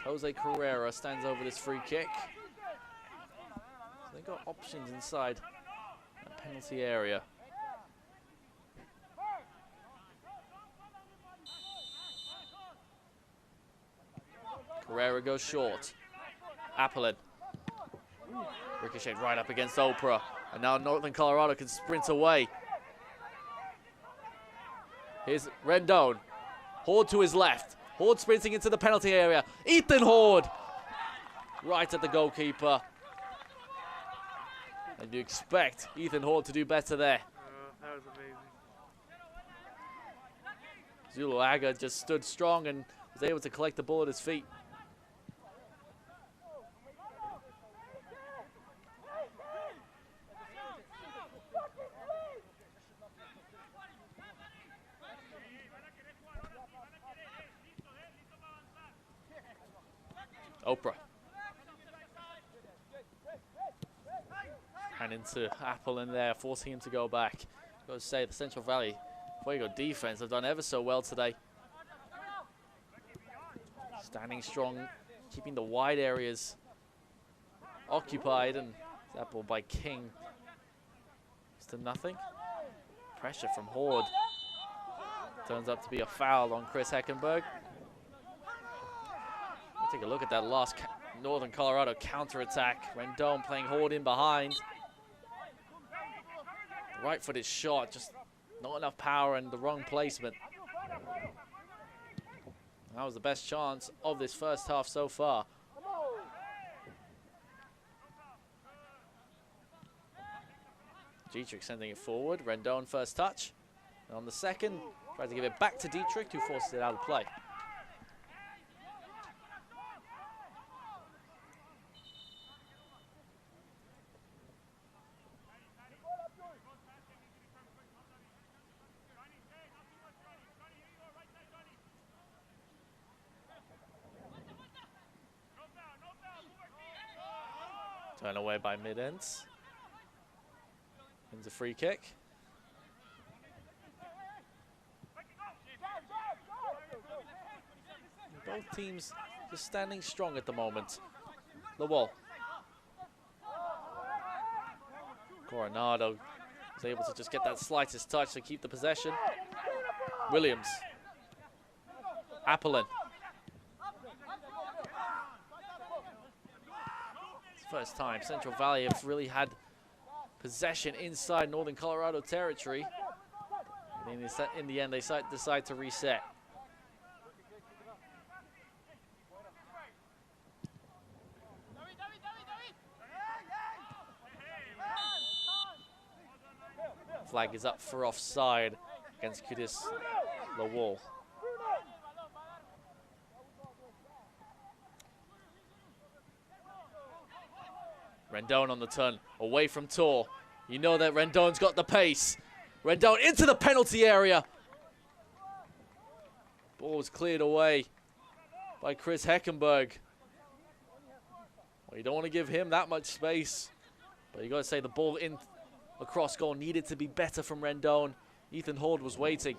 Jose Carrera stands over this free kick. So they've got options inside that penalty area. Carrera goes short. Appelin. Ricocheted right up against Oprah. And now Northern Colorado can sprint away. Here's Rendon. Horde to his left. Horde sprinting into the penalty area. Ethan Horde. Right at the goalkeeper. And you expect Ethan Horde to do better there. That was amazing. Zuluaga just stood strong and was able to collect the ball at his feet. Oprah. And into Apple in there, forcing him to go back. I've got to say, the Central Valley Fuego defense have done ever so well today. Standing strong, keeping the wide areas occupied, and that ball by King is to nothing. Pressure from Horde. Turns up to be a foul on Chris Heckenberg. Take a look at that last Northern Colorado counterattack. Rendon playing Horde in behind. Right-footed shot, just not enough power and the wrong placement. That was the best chance of this first half so far. Dietrich sending it forward. Rendon first touch. And on the second, tries to give it back to Dietrich, who forces it out of play. Turn away by mid-ends. Into free kick. Both teams just standing strong at the moment. Lawal. Coronado was able to just get that slightest touch to keep the possession. Williams. Appelin. First time Central Valley have really had possession inside Northern Colorado territory. In the end, they decide to reset. Flag is up for offside against Kudis Lawal. Rendon on the turn, away from Tor. You know that Rendon's got the pace. Rendon into the penalty area. Ball was cleared away by Chris Heckenberg. Well, you don't want to give him that much space. But you got to say the ball in across goal needed to be better from Rendon. Ethan Horde was waiting.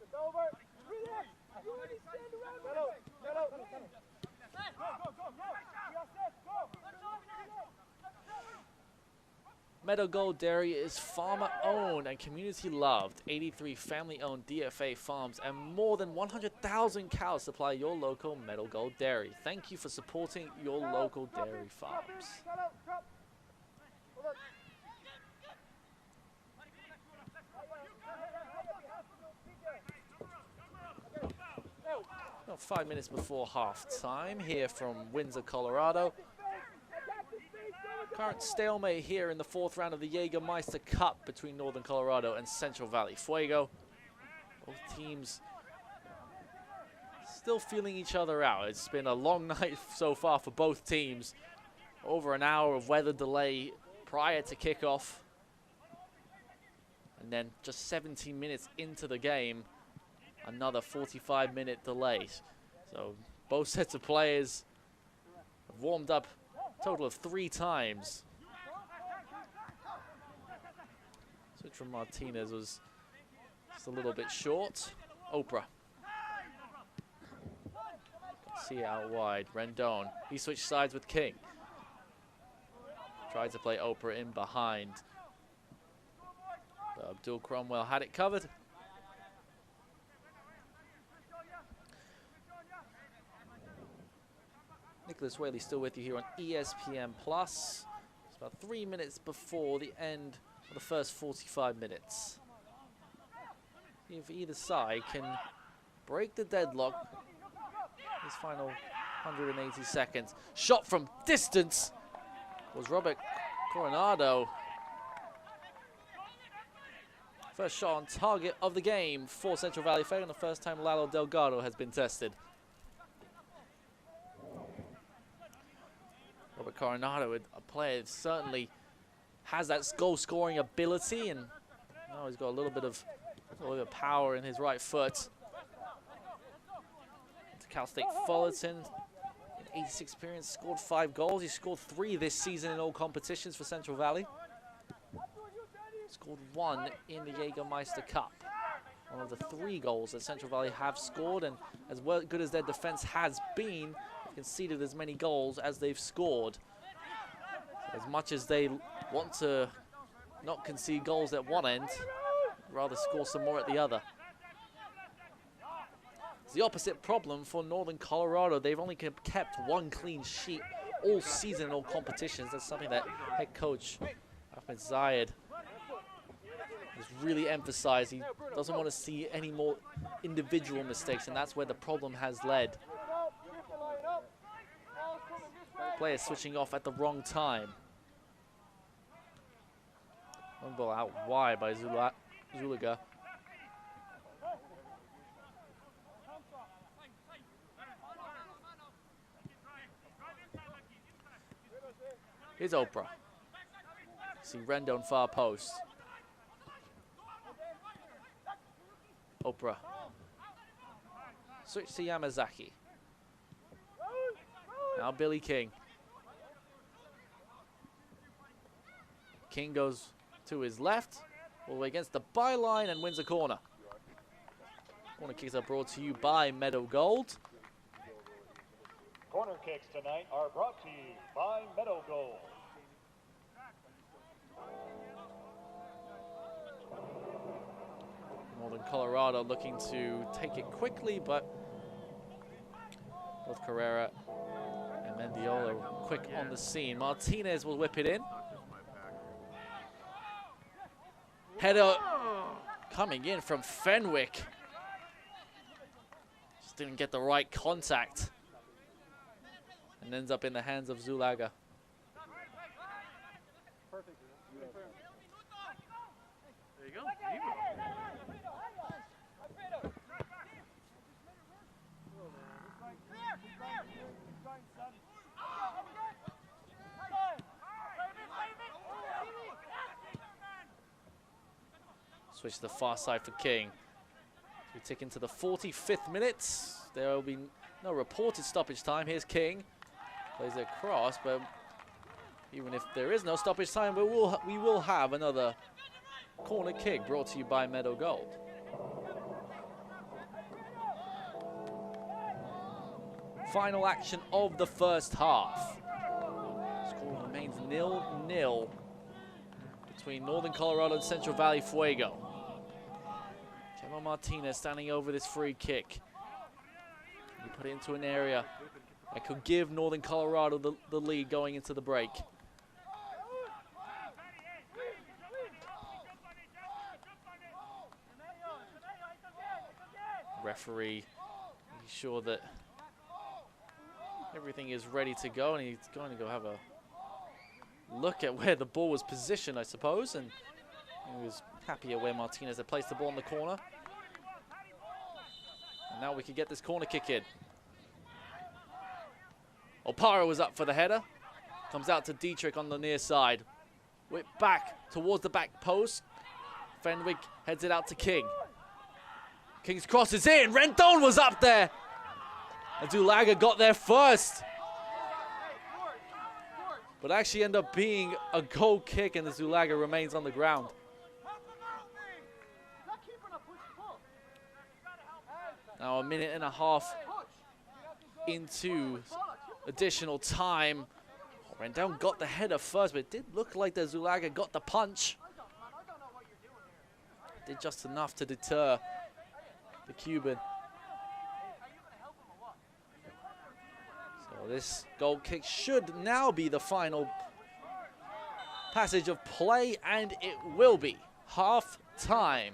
It's over. Relax. You already stand around. Go. Meadow Gold Dairy is farmer-owned and community-loved. 83 family-owned DFA farms and more than 100,000 cows supply your local Meadow Gold Dairy. Thank you for supporting your local dairy farms. About 5 minutes before half-time here from Windsor, Colorado. Current stalemate here in the 4th round of the Jägermeister Cup between Northern Colorado and Central Valley Fuego. Both teams still feeling each other out. It's been a long night so far for both teams. Over an hour of weather delay prior to kickoff. And then just 17 minutes into the game, another 45-minute delay. So both sets of players have warmed up a total of 3 times. Switch from Martinez was just a little bit short. Oprah. See it out wide. Rendon. He switched sides with King. Tried to play Oprah in behind. But Abdul Cromwell had it covered. Nicholas Whaley still with you here on ESPN+. It's about 3 minutes before the end of the first 45 minutes. If either side can break the deadlock, his final 180 seconds. Shot from distance was Robert Coronado. First shot on target of the game for Central Valley Fuego, and the first time Lalo Delgado has been tested. Robert Coronado, a player that certainly has that goal-scoring ability, and now he's got a little bit of power in his right foot. To Cal State Fullerton, 86 experience, scored 5 goals. He scored 3 this season in all competitions for Central Valley. Scored 1 in the Jägermeister Cup. One of the 3 goals that Central Valley have scored, and as good as their defense has been, conceded as many goals as they've scored. As much as they want to not concede goals at one end, rather score some more at the other. It's the opposite problem for Northern Colorado. They've only kept 1 clean sheet all season in all competitions. That's something that head coach Ahmed Zayed has really emphasized. He doesn't want to see any more individual mistakes, and that's where the problem has led. Players switching off at the wrong time. One ball out wide by Zulaga. Here's Oprah. See Rendon far post. Oprah. Switch to Yamazaki. Now Billy King. King goes to his left, all the way against the byline and wins a corner. Corner kicks are brought to you by Meadow Gold. Corner kicks tonight are brought to you by Meadow Gold. Northern Colorado looking to take it quickly, but both Carrera and Mendiola quick on the scene. Martinez will whip it in. Header coming in from Fenwick. Just didn't get the right contact. And ends up in the hands of Zulaga. There you go. Switch to the far side for King. We tick into the 45th minute. There will be no reported stoppage time. Here's King. Plays it across, but even if there is no stoppage time, we will have another corner kick brought to you by Meadow Gold. Final action of the first half. Score remains 0-0 between Northern Colorado and Central Valley Fuego. Gemma Martinez standing over this free kick. He put it into an area that could give Northern Colorado the lead going into the break. Referee making sure that everything is ready to go, and he's going to go have a look at where the ball was positioned, I suppose, and he was happy at where Martinez had placed the ball in the corner. And now we can get this corner kick in. Opara was up for the header. Comes out to Dietrich on the near side. Whip back towards the back post. Fenwick heads it out to King. King's cross is in. Rendon was up there. And Zulaga got there first. But actually ended up being a goal kick, and the Zulaga remains on the ground. Now a minute and a half into additional time. Rendon got the header first, but it did look like the Zulaga got the punch. Did just enough to deter the Cuban. So this goal kick should now be the final passage of play, and it will be half time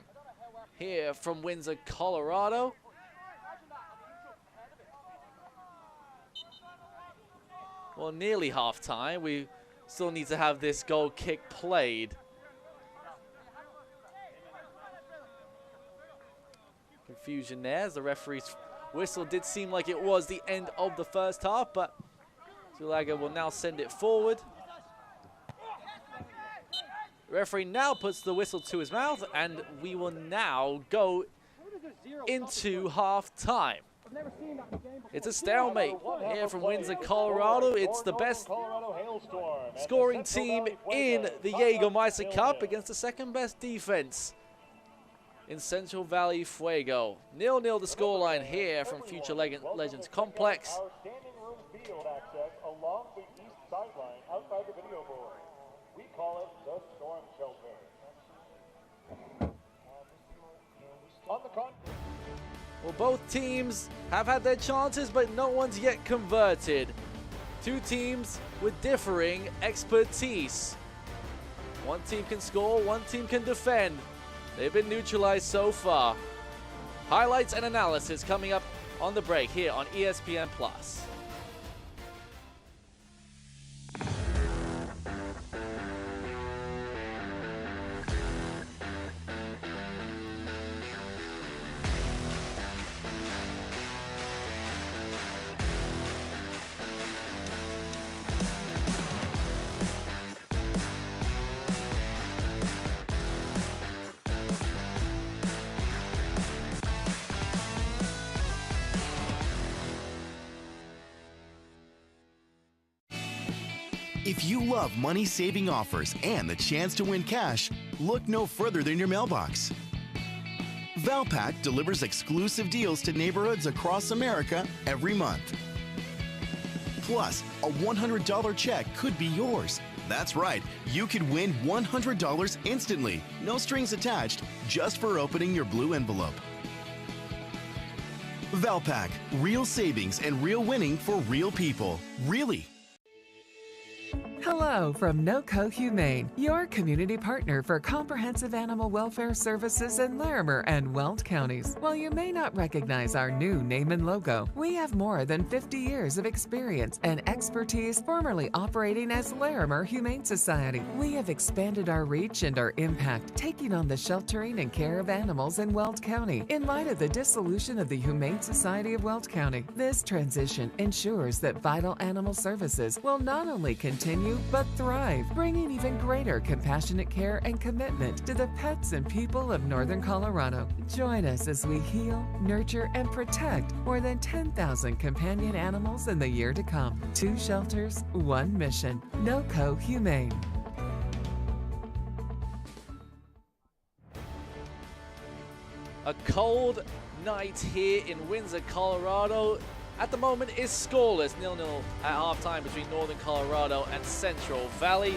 here from Windsor, Colorado. Well, nearly half time. We still need to have this goal kick played. Confusion there as the referee's whistle did seem like it was the end of the first half, but Zulaga will now send it forward. The referee now puts the whistle to his mouth, and we will now go into half time. It's a stalemate here from Windsor, Colorado. It's the best scoring team in the Jägermeister Cup against the second best defense in Central Valley Fuego. 0-0 the scoreline here from Future Legends Complex. Our standing room field access along the east sideline outside the video board. We call it the Storm Shelter. On the con. Well, both teams have had their chances, but no one's yet converted. Two teams with differing expertise. One team can score, one team can defend. They've been neutralized so far. Highlights and analysis coming up on the break here on ESPN+. If you love money-saving offers and the chance to win cash, look no further than your mailbox. Valpak delivers exclusive deals to neighborhoods across America every month. Plus, a $100 check could be yours. That's right, you could win $100 instantly. No strings attached, just for opening your blue envelope. Valpak, real savings and real winning for real people. Really. Hello from NOCO Humane, your community partner for comprehensive animal welfare services in Larimer and Weld counties. While you may not recognize our new name and logo, we have more than 50 years of experience and expertise formerly operating as Larimer Humane Society. We have expanded our reach and our impact, taking on the sheltering and care of animals in Weld County in light of the dissolution of the Humane Society of Weld County. This transition ensures that vital animal services will not only continue but thrive, bringing even greater compassionate care and commitment to the pets and people of Northern Colorado. Join us as we heal, nurture, and protect more than 10,000 companion animals in the year to come. 2 shelters, 1 mission. NOCO Humane. A cold night here in Windsor, Colorado. at the moment is scoreless, 0-0 at halftime between Northern Colorado and Central Valley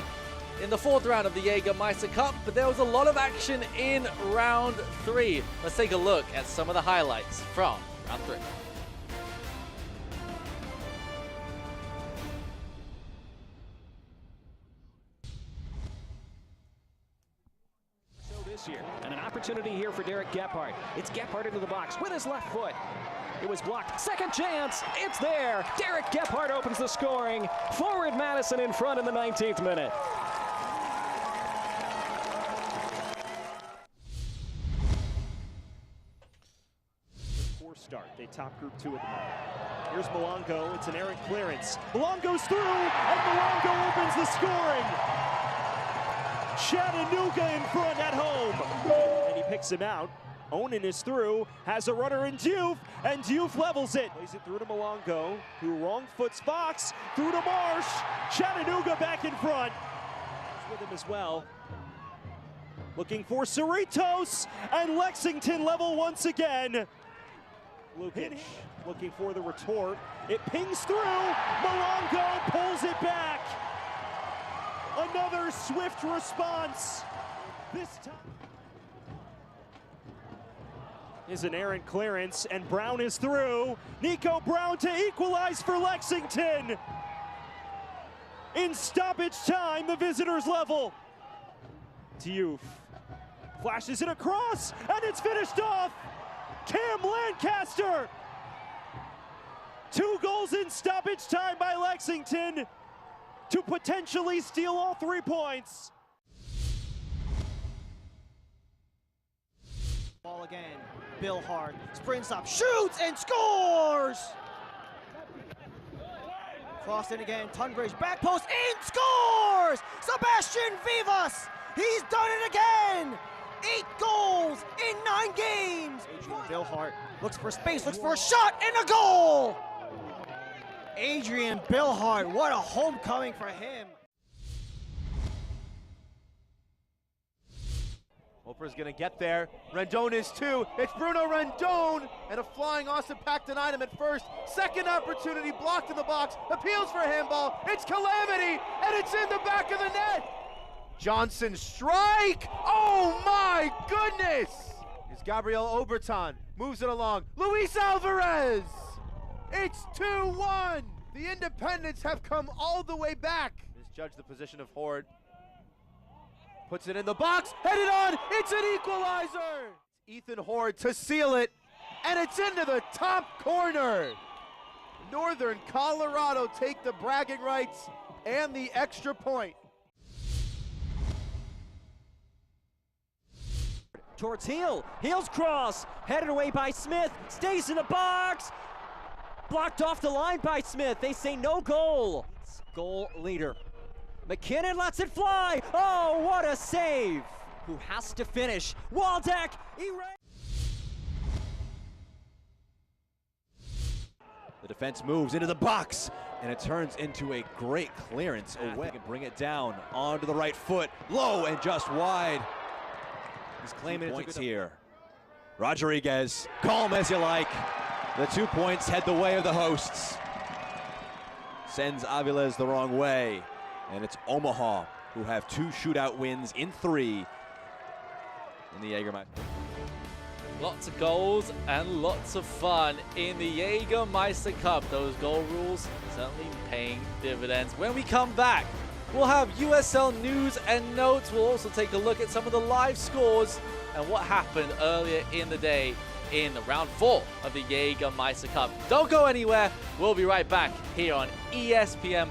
in the 4th round of the Jägermeister Cup, but there was a lot of action in round 3. Let's take a look at some of the highlights from round 3. This year, and an opportunity here for Derek Gephardt. It's Gephardt into the box with his left foot. It was blocked. Second chance. It's there. Derek Gephardt opens the scoring. Forward Madison in front in the 19th minute. Poor start. They top Group 2 at the moment. Here's Malongo. It's an errant clearance. Malongo's through, and Malongo opens the scoring. Chattanooga in front at home. And he picks him out. Onan is through, has a runner in Diouf, and Diouf levels it. Plays it through to Malongo, who wrong foots Fox, through to Marsh. Chattanooga back in front. With him as well. Looking for Cerritos, and Lexington level once again. Lukic looking for the retort. It pings through. Malongo pulls it back. Another swift response. This time is an errant clearance, and Brown is through. Nico Brown to equalize for Lexington. In stoppage time, the visitors level. Diouf flashes it across, and it's finished off. Cam Lancaster. 2 goals in stoppage time by Lexington to potentially steal all 3 points. Ball again. Bill Hart sprints up, shoots, and scores! Crossed in again. Tunbridge back post in, scores! Sebastian Vivas! He's done it again! 8 goals in 9 games! Adrian Bill Hart looks for space, looks for a shot, and a goal! Adrian Bill Hart, what a homecoming for him. Oprah's gonna get there. Rendon is 2. It's Bruno Rendon, and a flying Austin Pack denied him at first. Second opportunity blocked in the box. Appeals for handball. It's Calamity, and it's in the back of the net. Johnson strike. Oh my goodness! It's Gabriel Oberton moves it along. Luis Alvarez. It's 2-1. The Independents have come all the way back. Misjudged the position of Horde. Puts it in the box, headed on, it's an equalizer! Ethan Horde to seal it, and it's into the top corner. Northern Colorado take the bragging rights and the extra point. Towards Heel. Heel's cross. Headed away by Smith. Stays in the box. Blocked off the line by Smith. They say no goal. Goal leader. McKinnon lets it fly. Oh, what a save. Who has to finish? Waldeck. The defense moves into the box, and it turns into a great clearance away. He can bring it down onto the right foot, low and just wide. He's claiming points here. Rodriguez, calm as you like. The 2 points head the way of the hosts. Sends Aviles the wrong way. And it's Omaha who have 2 shootout wins in 3 in the Jägermeister. Lots of goals and lots of fun in the Jägermeister Cup. Those goal rules certainly paying dividends. When we come back, we'll have USL news and notes. We'll also take a look at some of the live scores and what happened earlier in the day in round 4 of the Jägermeister Cup. Don't go anywhere. We'll be right back here on ESPN+.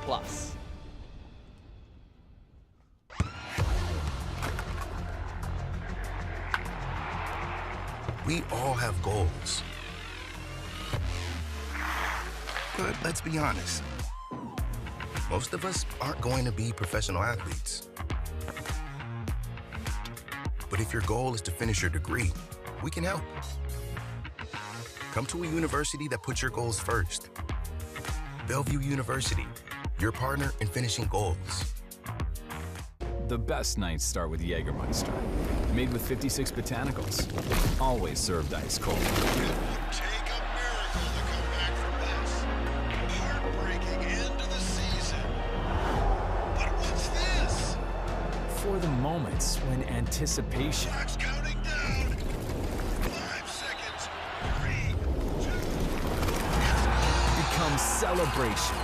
We all have goals. But let's be honest, most of us aren't going to be professional athletes. But if your goal is to finish your degree, we can help. Come to a university that puts your goals first. Bellevue University, your partner in finishing goals. The best nights start with Jägermeister. Made with 56 botanicals. Always served ice cold. Take a miracle to come back from this. for the moments when anticipation Counting down. 5 seconds. 3, 2. becomes celebration.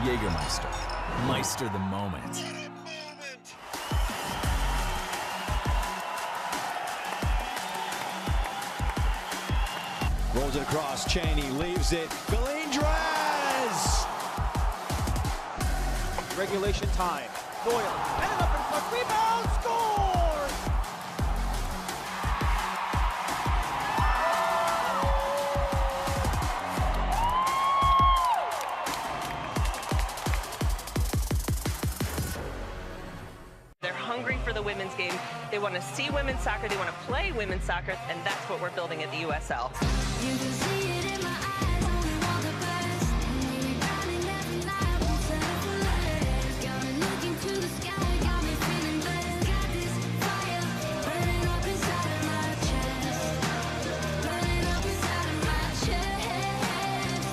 Jägermeister. Meister the moment. Rolls it across, Cheney leaves it, Galindres! Regulation time. Doyle, headed up in front, rebound, scores! They're hungry for the women's game. They want to see women's soccer. They want to play women's soccer, and that's what we're building at the USL. You can see it in my eyes, only want the best. And you rebounding every night, won't settle for less. Gotta look into the sky, got me feeling blessed. Got this fire burning up inside of my chest. Burning up inside of my chest.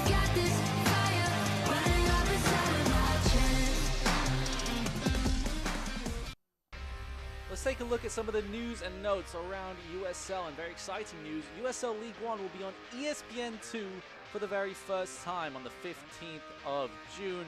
Got this fire burning up inside of my chest. Let's take a look at some of the news and notes around USL, and very exciting news. USL League One will be on ESPN2 for the very first time on the 15th of June.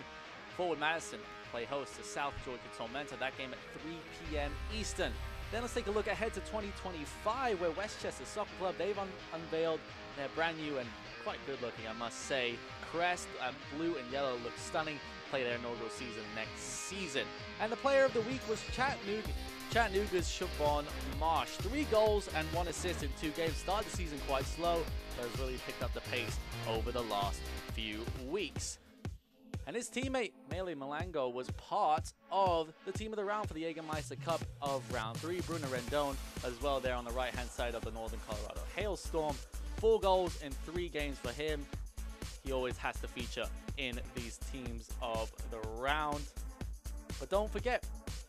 Forward Madison play host to South Georgia Tormenta, that game at 3 p.m. Eastern. Then let's take a look ahead to 2025, where Westchester Soccer Club, they've unveiled their brand new and quite good looking, I must say, crest. Blue and yellow look stunning. Play their inaugural season next season. And the player of the week was Chattanooga's Siobhan Marsh. 3 goals and 1 assist in 2 games. Started the season quite slow, but has really picked up the pace over the last few weeks. And his teammate, Mele Malango, was part of the team of the round for the Jägermeister Cup of round 3. Bruno Rendon as well there on the right-hand side of the Northern Colorado Hailstorm. 4 goals in 3 games for him. He always has to feature in these teams of the round. But don't forget,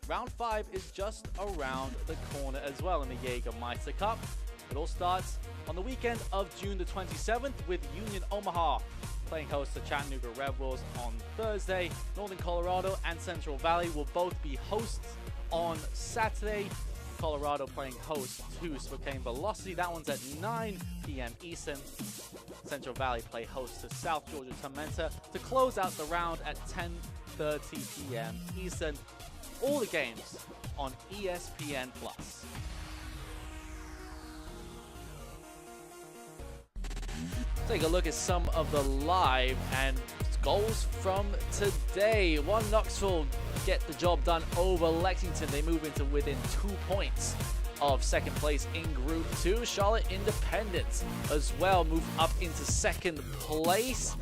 round 5 is just around the corner as well in the Jägermeister Cup. It all starts on the weekend of June the 27th with Union Omaha playing host to Chattanooga Red Wolves on Thursday. Northern Colorado and Central Valley will both be hosts on Saturday. Colorado playing host to Spokane Velocity. That one's at 9 p.m. Eastern. Central Valley play host to South Georgia Tormenta to close out the round at 10:30 p.m. Eastern. All the games on ESPN+. Take a look at some of the live and goals from today. One Knoxville get the job done over Lexington. They move into within 2 points of second place in Group 2. Charlotte Independence as well move up into second place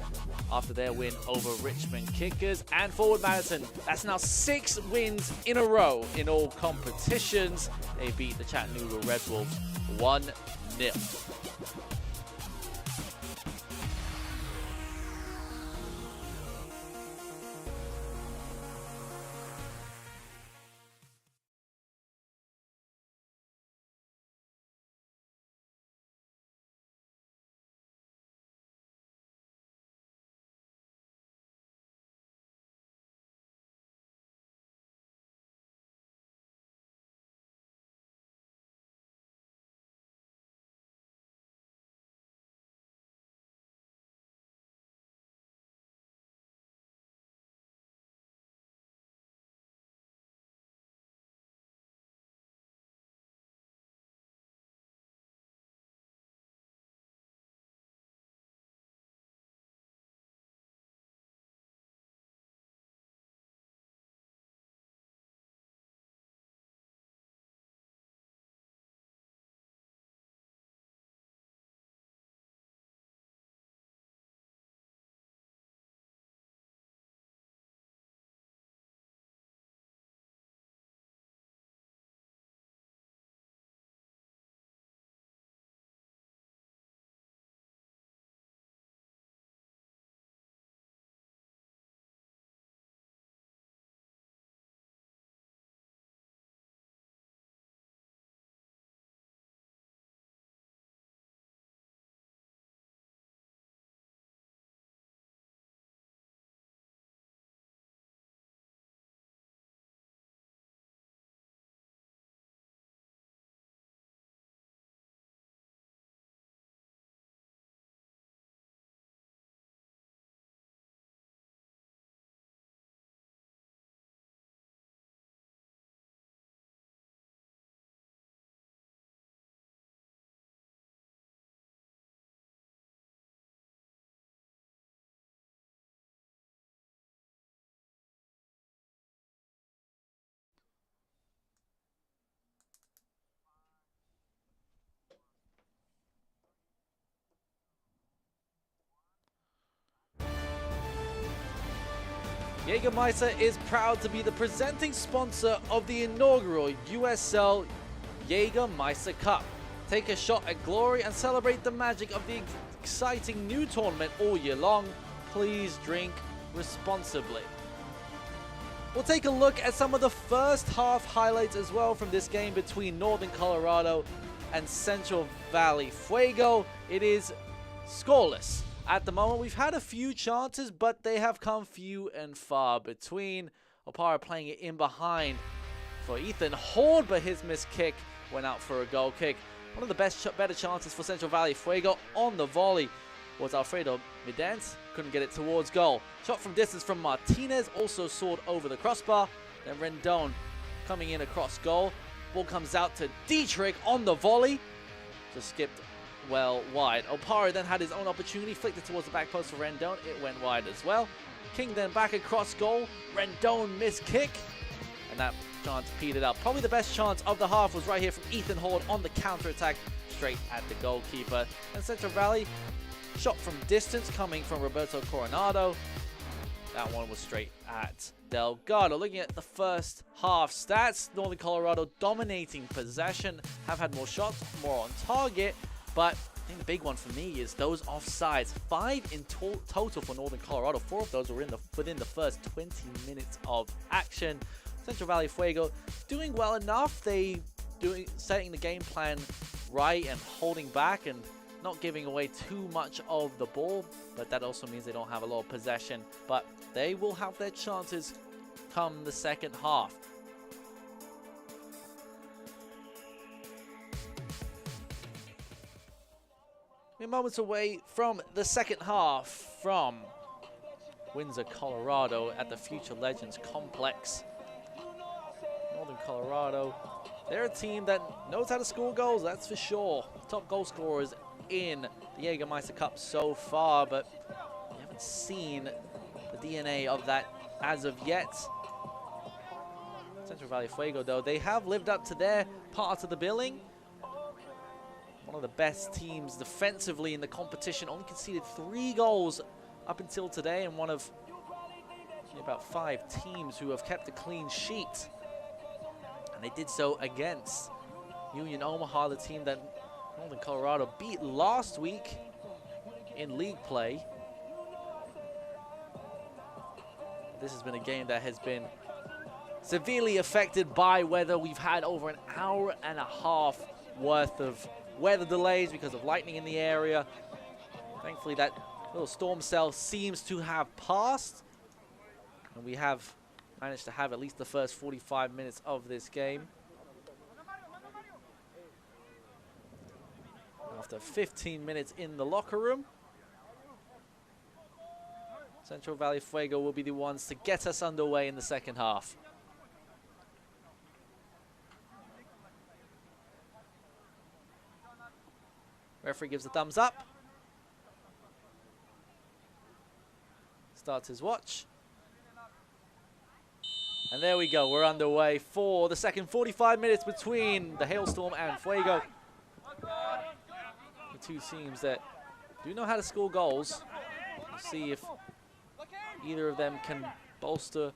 after their win over Richmond Kickers. And Forward Madison, that's now 6 wins in a row in all competitions. They beat the Chattanooga Red Wolves 1-0. Jägermeister is proud to be the presenting sponsor of the inaugural USL Jägermeister Cup. Take a shot at glory and celebrate the magic of the exciting new tournament all year long. Please drink responsibly. We'll take a look at some of the first half highlights as well from this game between Northern Colorado and Central Valley Fuego. It is scoreless. At the moment, we've had a few chances, but they have come few and far between. Opara playing it in behind for Ethan Horde, but his missed kick went out for a goal kick. One of the better chances for Central Valley Fuego on the volley was Alfredo Midance. Couldn't get it towards goal. Shot from distance from Martinez, also soared over the crossbar. Then Rendon coming in across goal. Ball comes out to Dietrich on the volley. Just skipped well wide. Opara then had his own opportunity, flicked it towards the back post for Rendon. It went wide as well. King then back across goal. Rendon missed kick, and that chance petered out. Probably the best chance of the half was right here from Ethan Horde on the counter-attack, straight at the goalkeeper. And Central Valley, shot from distance coming from Roberto Coronado. That one was straight at Delgado. Looking at the first half stats, Northern Colorado dominating possession, have had more shots, more on target. But I think the big one for me is those offsides. 5 in total for Northern Colorado. 4 of those were within the first 20 minutes of action. Central Valley Fuego doing well enough. Setting the game plan right and holding back and not giving away too much of the ball. But that also means they don't have a lot of possession. But they will have their chances come the second half. We're moments away from the second half from Windsor, Colorado at the Future Legends Complex. Northern Colorado, they're a team that knows how to score goals, that's for sure. Top goal scorers in the Jägermeister Cup so far, but we haven't seen the DNA of that as of yet. Central Valley Fuego, though, they have lived up to their part of the billing. One of the best teams defensively in the competition, only conceded 3 goals up until today, and one of about 5 teams who have kept a clean sheet. And they did so against Union Omaha, the team that Northern Colorado beat last week in league play. This has been a game that has been severely affected by weather. We've had over an hour and a half worth of weather delays because of lightning in the area. Thankfully, that little storm cell seems to have passed, and we have managed to have at least the first 45 minutes of this game. After 15 minutes in the locker room, Central Valley Fuego will be the ones to get us underway in the second half. Referee gives a thumbs up. Starts his watch. And there we go. We're underway for the second 45 minutes between the Hailstorm and Fuego. The two teams that do know how to score goals. We'll see if either of them can bolster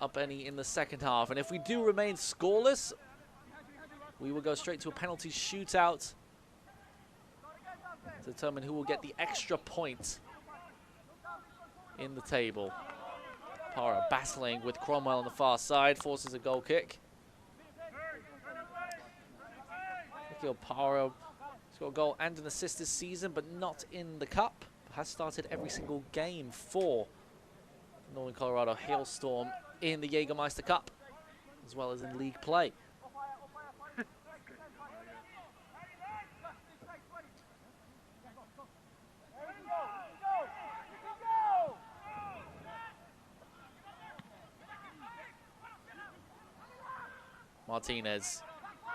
up any in the second half. And if we do remain scoreless, we will go straight to a penalty shootout to determine who will get the extra point in the table. Para battling with Cromwell on the far side, forces a goal kick. Nikhil Para has got a goal and an assist this season, but not in the cup. Has started every single game for Northern Colorado Hailstorm in the Jägermeister Cup, as well as in league play. Martinez,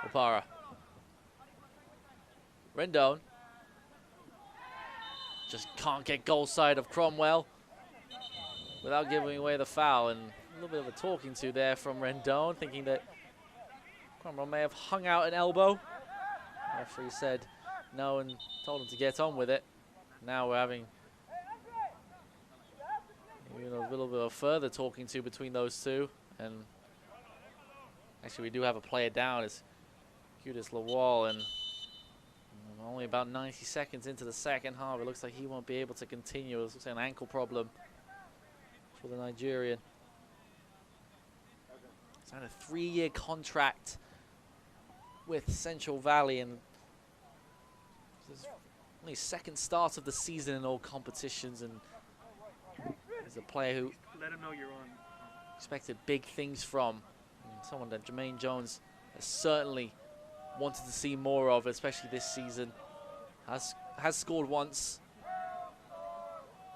Opara, Rendon, just can't get goal side of Cromwell without giving away the foul, and a little bit of a talking to there from Rendon, thinking that Cromwell may have hung out an elbow. The referee said no and told him to get on with it. Now we're having Even a little bit of further talking to between those two. And actually, we do have a player down. It's Curtis Lawal, and only about 90 seconds into the second half, it looks like he won't be able to continue. It looks like an ankle problem for the Nigerian. He's had a 3-year contract with Central Valley, and this is only second start of the season in all competitions, and he's a player who let him know you're on. Expected big things from, and someone that Jermaine Jones has certainly wanted to see more of, especially this season. Has scored once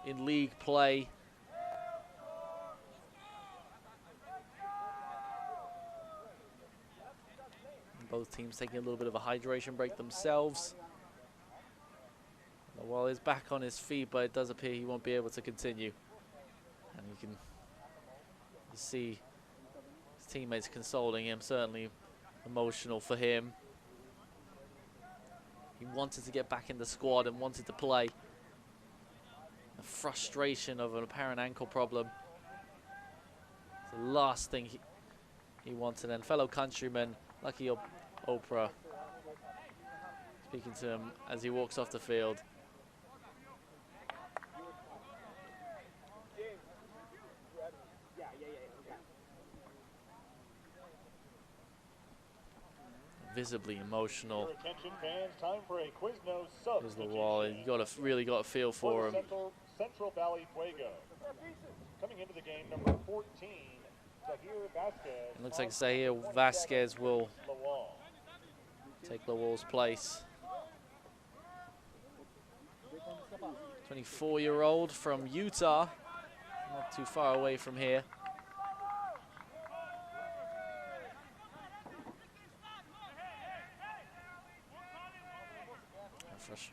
in league play. Both teams taking a little bit of a hydration break themselves. Well, he's back on his feet, but it does appear he won't be able to continue. And you can see his teammates consoling him, certainly emotional for him. He wanted to get back in the squad and wanted to play. The frustration of an apparent ankle problem. It's the last thing he wanted. And fellow countryman, Lucky Oprah, speaking to him as he walks off the field. Visibly emotional. Attention fans, time for a Quiznos sub. There's the wall. You really got a feel for him. Central Valley Fuego. Coming into the game, number 14, Zahir Vasquez. It looks like Zahir Vasquez will take Lawal's place. 24-year-old from Utah, not too far away from here.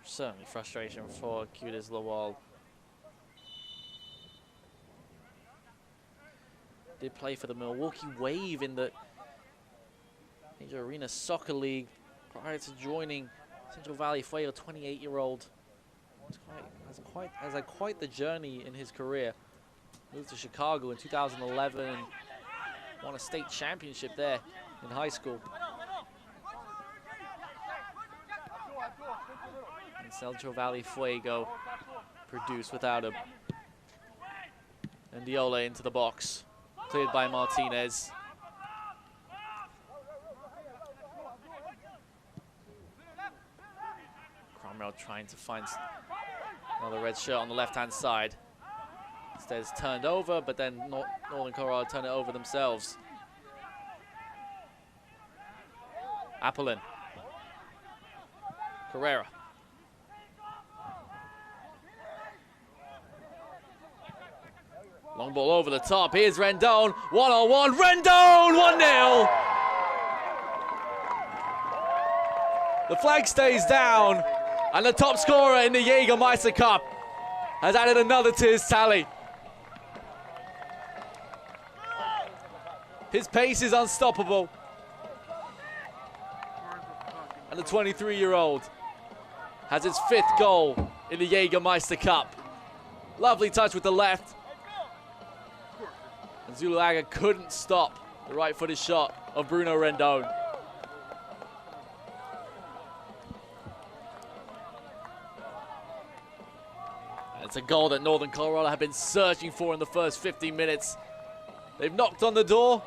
Certainly frustration for Curtis Lawal. Did play for the Milwaukee Wave in the Major Arena Soccer League prior to joining Central Valley Fuego. 28-year-old has had quite the journey in his career. Moved to Chicago in 2011 and won a state championship there in high school. Central Valley Fuego produced without him. And Diola into the box. Cleared by Martinez. Cromwell trying to find another red shirt on the left-hand side. Instead it's turned over, but then Northern Colorado turn it over themselves. Apollin. Carrera. Long ball over the top. Here's Rendon. One-on-one. Rendon! 1-0. The flag stays down. And the top scorer in the Jägermeister Cup has added another to his tally. His pace is unstoppable. And the 23-year-old has his 5th goal in the Jägermeister Cup. Lovely touch with the left. And Zuluaga couldn't stop the right-footed shot of Bruno Rendon. And it's a goal that Northern Colorado have been searching for in the first 15 minutes. They've knocked on the door,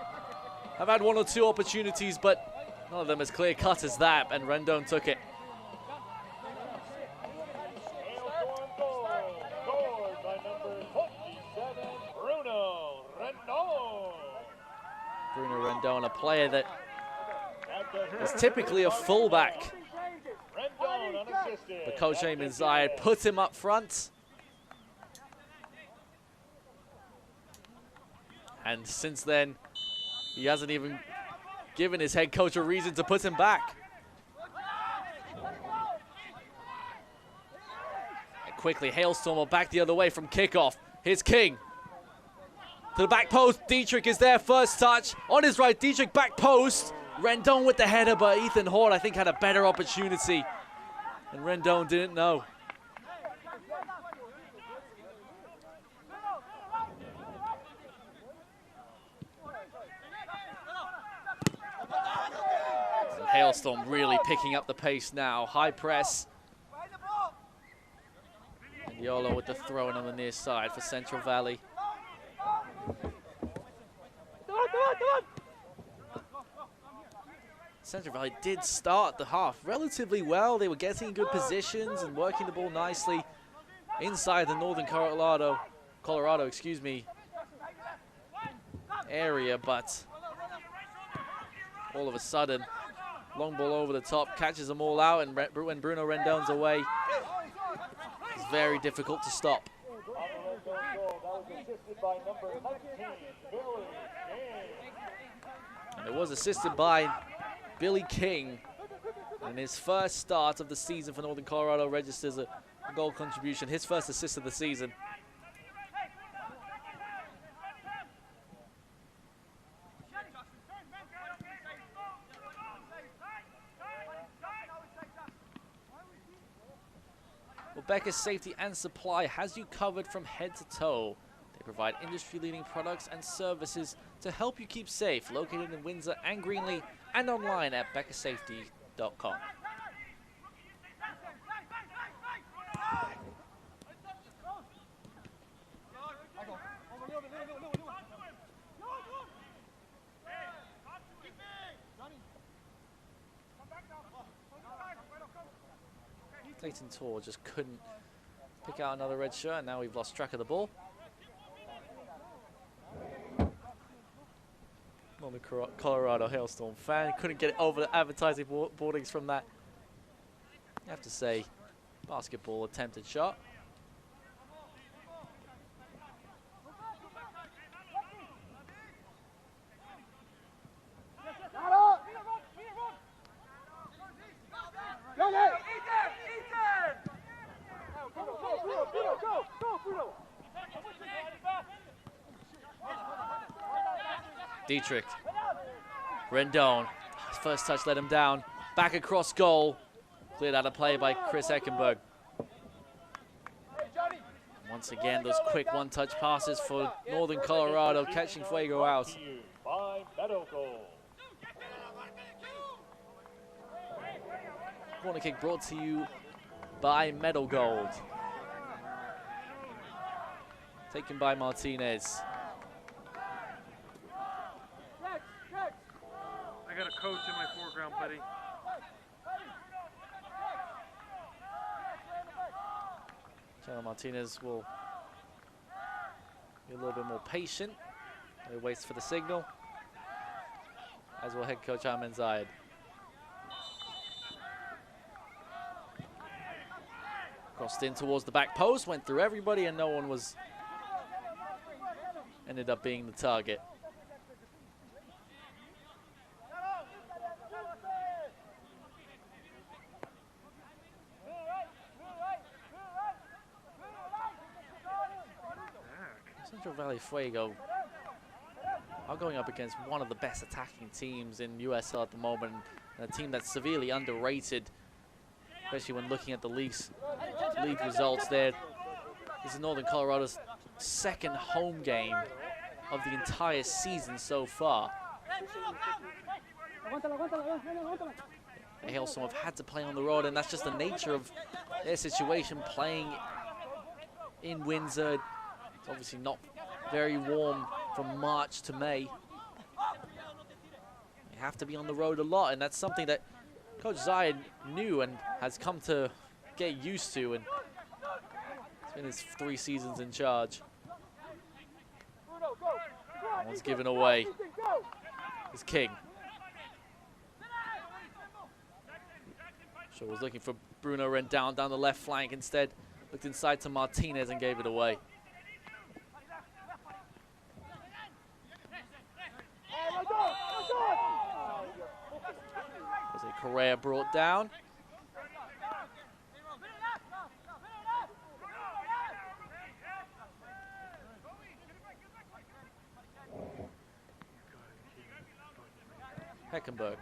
have had 1 or 2 opportunities, but none of them as clear-cut as that, and Rendon took it. Hailstorm goal, scored by number 27, Bruno Rendon. Bruno Rendon, a player that is typically a fullback. Rendon unassisted. But Coach Eamon Zayed put him up front. And since then, he hasn't even given his head coach a reason to put him back. And quickly, Hailstorm will back the other way from kickoff. Here's King. To the back post, Dietrich is there, first touch. On his right, Dietrich back post. Rendon with the header, but Ethan Hort, I think, had a better opportunity. And Rendon didn't know. Hailstorm really picking up the pace now. High press. And Yolo with the throw in on the near side for Central Valley. Central Valley did start the half relatively well. They were getting good positions and working the ball nicely inside the Northern Colorado, area, but all of a sudden, long ball over the top, catches them all out, and when Bruno Rendon's away, it's very difficult to stop. And it was assisted by Billy King, and his first start of the season for Northern Colorado registers a goal contribution, his first assist of the season. Well, Becker's Safety and Supply has you covered from head to toe. They provide industry-leading products and services to help you keep safe, located in Windsor and Greenlee, and online at beckersafety.com. Clayton Tor just couldn't pick out another red shirt, and now we've lost track of the ball. On the Colorado Hailstorm fan, couldn't get it over the advertising boardings from that. You have to say, basketball attempted shot. Dietrich, Rendon, his first touch let him down, back across goal, cleared out of play by Chris Eckenberg. Once again, those quick one-touch passes for Northern Colorado, catching Fuego out. Corner kick brought to you by Metal Gold. Taken by Martinez. I got a coach in my foreground, buddy. Chandler Martinez will be a little bit more patient. He waits for the signal, as will head coach Ahmed Zayed. Crossed in towards the back post, went through everybody, and no one was ended up being the target. Central Valley Fuego are going up against one of the best attacking teams in USL at the moment, and a team that's severely underrated, especially when looking at the league results there. This is Northern Colorado's second home game of the entire season so far. The Hailstorm have had to play on the road, and that's just the nature of their situation, playing in Windsor. It's obviously not very warm from March to May. You have to be on the road a lot, and that's something that Coach Zayed knew and has come to get used to, and it's been his 3 seasons in charge. One's given away. It's King. Shaw was looking for Bruno Rendon down the left flank, instead looked inside to Martinez and gave it away. Jose Correa brought down. Heckenberg.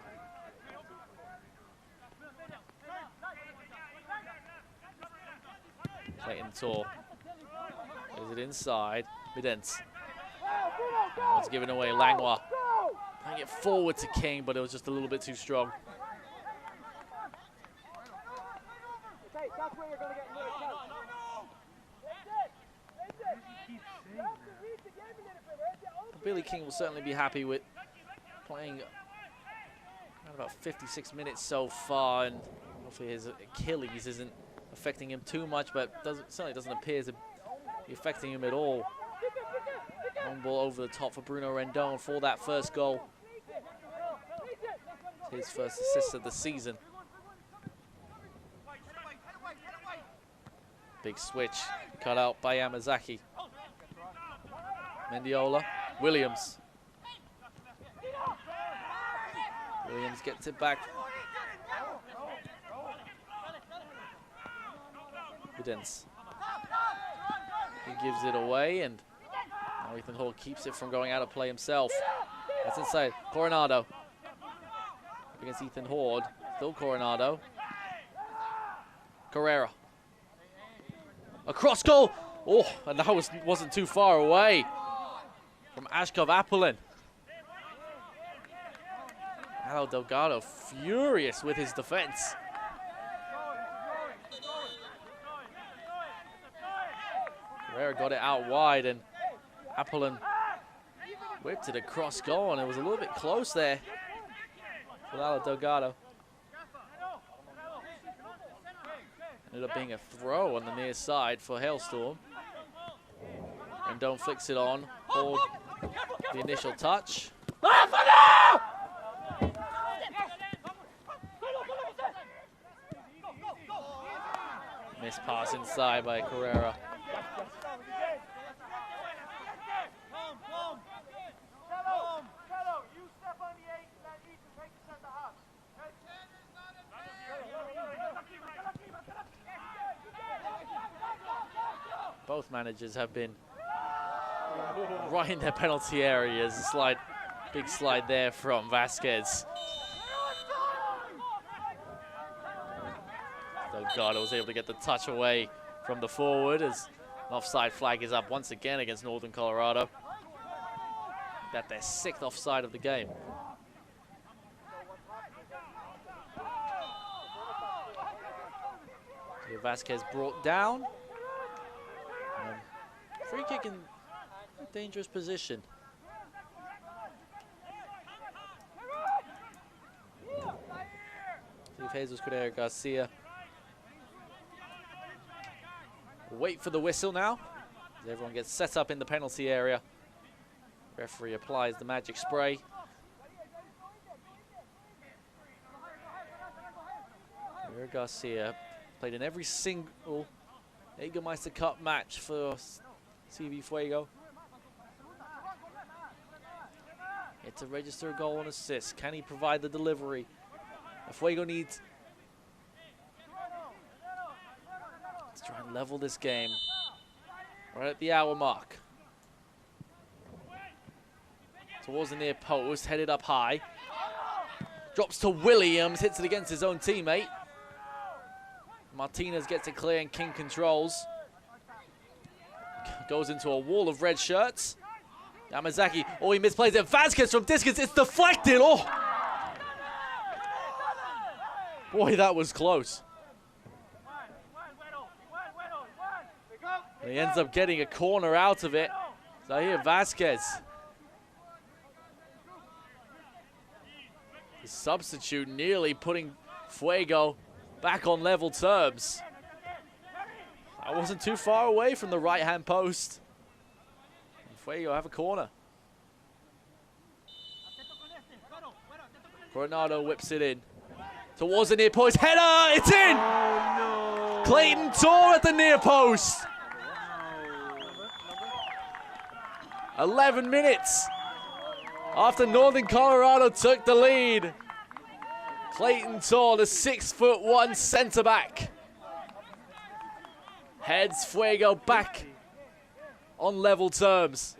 Clayton Tor. Is it inside? Midens. It's given away. Langlois. Playing it forward to King, but it was just a little bit too strong. That's where you're going to get more chance. Billy King will certainly be happy with playing around about 56 minutes so far, and hopefully his Achilles isn't affecting him too much, but certainly doesn't appear to be affecting him at all. Long ball over the top for Bruno Rendon for that first goal. His first assist of the season. Big switch cut out by Yamazaki. Mendiola, Williams. Williams gets it back. Udens. He gives it away, and now Ethan Hall keeps it from going out of play himself. That's inside. Coronado. Up against Ethan Horde. Still Coronado. Carrera. A cross goal. Oh, and that wasn't too far away from Ashkov Apollon. Alo Delgado furious with his defense. Carrera got it out wide, and Apollon whipped it across goal, and it was a little bit close there with Alo Delgado. Ended up being a throw on the near side for Hailstorm. Rendon flicks it on. Hold the initial touch. Missed pass inside by Carrera. Both managers have been right in their penalty areas. A big slide there from Vasquez. Delgado was able to get the touch away from the forward as an offside flag is up once again against Northern Colorado. That their 6th offside of the game. So Vasquez brought down. Free kick in a dangerous position. Steve Jesus Correa Garcia. Wait for the whistle now, as everyone gets set up in the penalty area. Referee applies the magic spray. Correa Garcia played in every single Jägermeister Cup match for CV Fuego. Yet to register a goal and assist. Can he provide the delivery? Fuego needs to try and level this game right at the hour mark. Towards the near post, headed up high. Drops to Williams, hits it against his own teammate. Martinez gets it clear and King controls. Goes into a wall of red shirts. Yamazaki, oh, he misplays it. Vasquez from distance, it's deflected. Oh! Boy, that was close. And he ends up getting a corner out of it. Zahir Vasquez. The substitute nearly putting Fuego back on level terms. I wasn't too far away from the right-hand post. And Fuego have a corner. Coronado whips it in. Towards the near post. Header! It's in! Oh, no. Clayton Tor at the near post. 11 minutes after Northern Colorado took the lead. Clayton Tor, the 6'1" center back, heads Fuego back on level terms.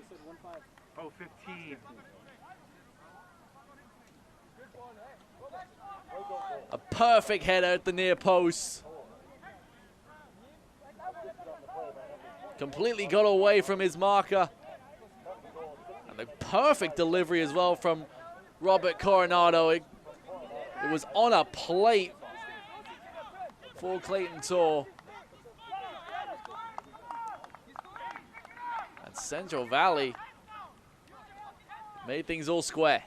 Oh, 15. A perfect header at the near post. Completely got away from his marker. And a perfect delivery as well from Robert Coronado. It was on a plate for Clayton Tor. And Central Valley made things all square.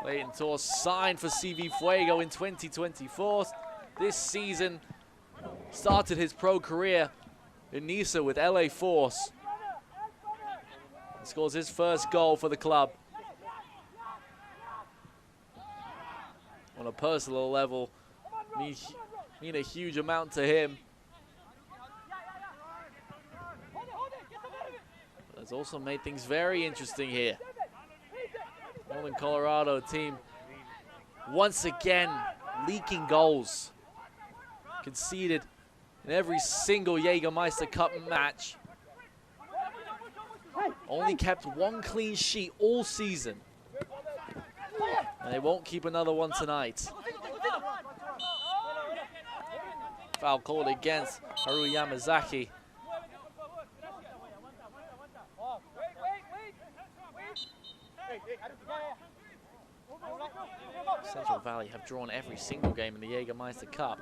Clayton Tor signed for CV Fuego in 2024. This season started his pro career in Niza with LA Force. He scores his first goal for the club. On a personal level, mean a huge amount to him. But it's also made things very interesting here. Northern Colorado team once again leaking goals. Conceded in every single Jägermeister Cup match. Only kept one clean sheet all season. And they won't keep another one tonight. Foul called against Haru Yamazaki. Central Valley have drawn every single game in the Jägermeister Cup.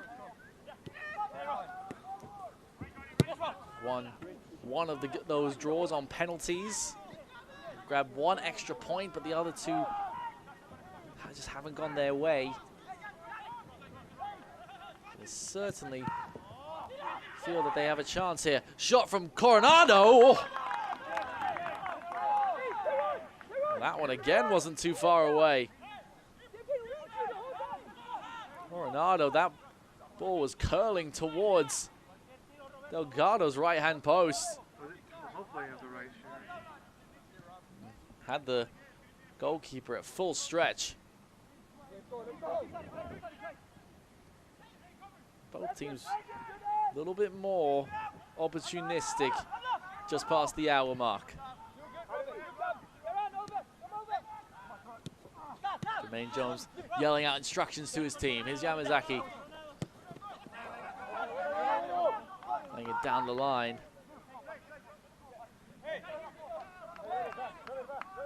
One of those draws on penalties. Grabbed one extra point, but the other two just haven't gone their way. They certainly feel that they have a chance here. Shot from Coronado. That one again wasn't too far away. Coronado, that ball was curling towards Delgado's right-hand post. Had the goalkeeper at full stretch. Both teams a little bit more opportunistic just past the hour mark. Jermaine Jones yelling out instructions to his team. Here's Yamazaki. Laying it down the line.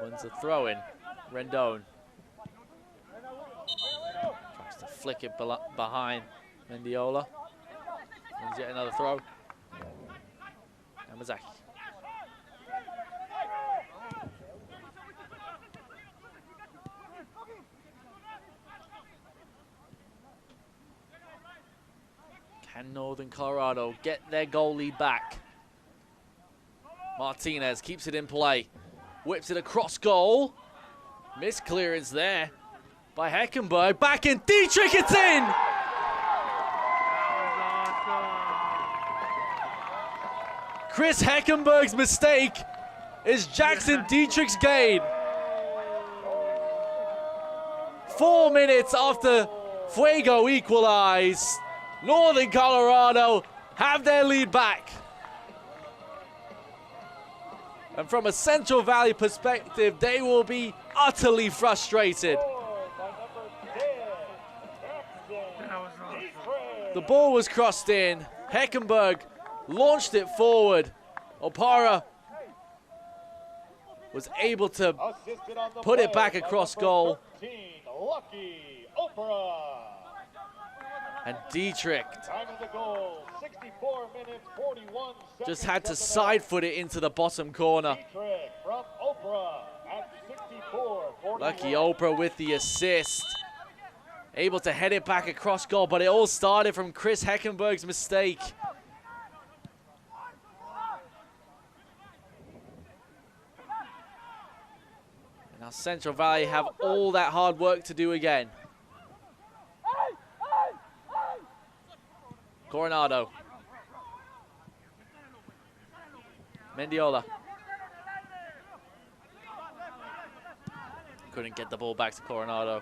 Wins a throw in. Rendon. Tries to flick it behind Mendiola. Wins yet another throw. Yamazaki. Can Northern Colorado get their goal lead back? Martinez keeps it in play. Whips it across goal. Missed clearance there by Heckenberg. Back in. Dietrich, it's in! Chris Heckenberg's mistake is Jackson Dietrich's gain. 4 minutes after Fuego equalized, Northern Colorado have their lead back. And from a Central Valley perspective, they will be utterly frustrated. The ball was crossed in. Heckenberg launched it forward. Opara was able to put it back across goal. And Dietrich just had to side foot it into the bottom corner. Lucky Oprah with the assist. Able to head it back across goal, but it all started from Chris Heckenberg's mistake. And now Central Valley have all that hard work to do again. Coronado. Mendiola. Couldn't get the ball back to Coronado.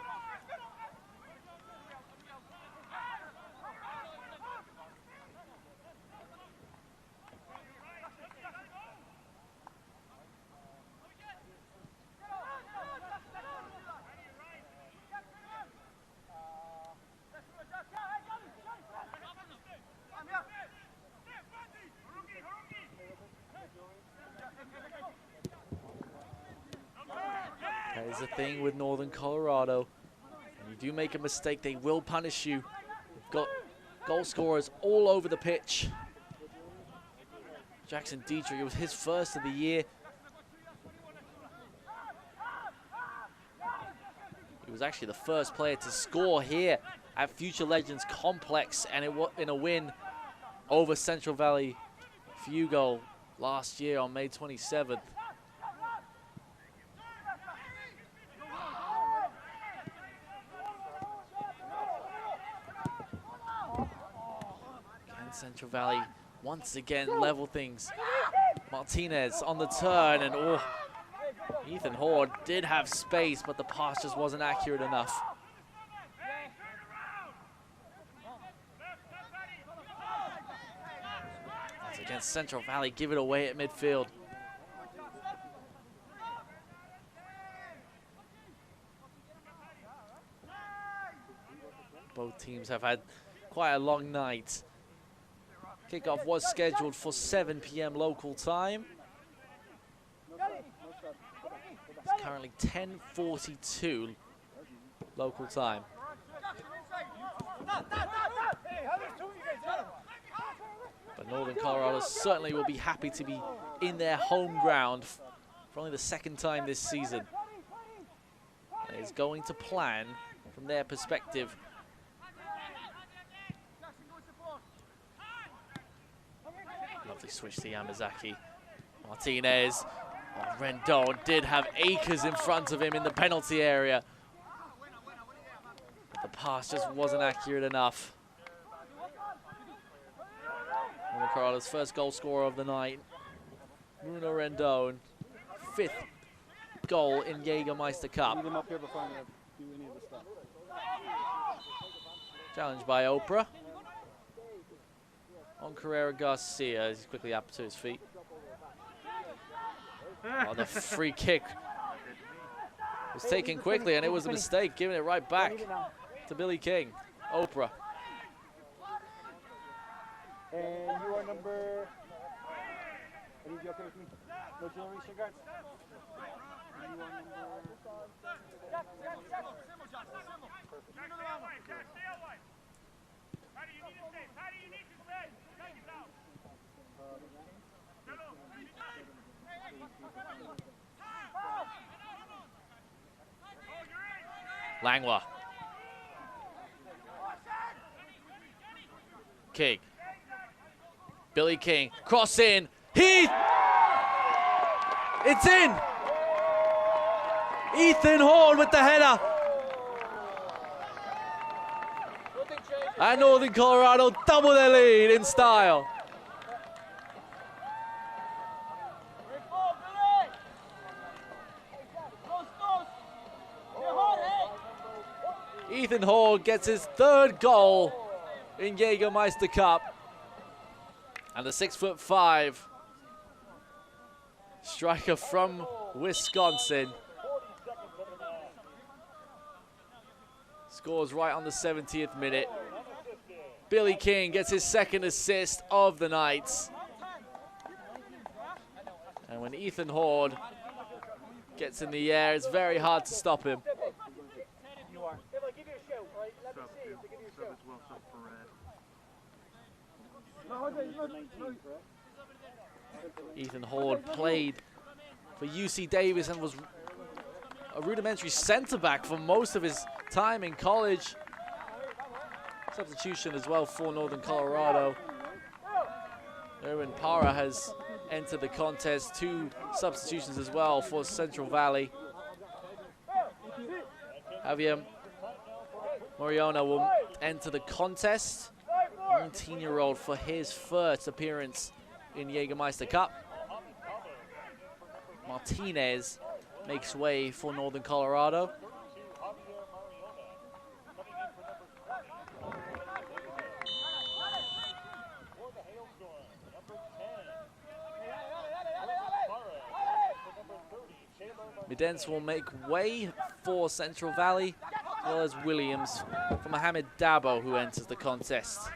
That is the thing with Northern Colorado. When you do make a mistake, they will punish you. They've got goal scorers all over the pitch. Jackson Dietrich, it was his first of the year. He was actually the first player to score here at Future Legends Complex, and it was in a win over Central Valley Fuego last year on May 27th. Again, Central Valley once again level things. Martinez on the turn, and oh, Ethan Horde did have space, but the pass just wasn't accurate enough. Once again, Central Valley give it away at midfield. Both teams have had quite a long night. Kickoff was scheduled for 7 p.m. local time. It's currently 10:42 local time. But Northern Colorado certainly will be happy to be in their home ground for only the second time this season. And it's going to plan from their perspective. Lovely switch to Yamazaki. Martinez. Oh, Rendon did have acres in front of him in the penalty area. The pass just wasn't accurate enough. Northern Colorado's first goal scorer of the night, Bruno Rendon. 5th goal in Jägermeister Cup. Challenged by Oprah. On Carrera Garcia, he's quickly up to his feet. Oh, the free kick was taken quickly, and it was a mistake, giving it right back to Billy King. Oprah. And you are number... Are you okay with me? No jewelry, cigarettes? You are number... Langwa. King. Billy King. Cross in. Heath! It's in! Ethan Horn with the header. And Northern Colorado double their lead in style. Ethan Horn gets his 3rd goal in Jägermeister Cup. And the 6'5" striker from Wisconsin scores right on the 70th minute. Billy King gets his 2nd assist of the night. And when Ethan Horde gets in the air, it's very hard to stop him. Ethan Horde played for UC Davis and was a rudimentary center back for most of his time in college. Substitution as well for Northern Colorado. Erwin Parra has entered the contest. 2 substitutions as well for Central Valley. Javier Moriona will enter the contest. 19-year-old for his first appearance in Jägermeister Cup. Martinez makes way for Northern Colorado. Midens will make way for Central Valley, as well as Williams for Mohamed Dabo, who enters the contest.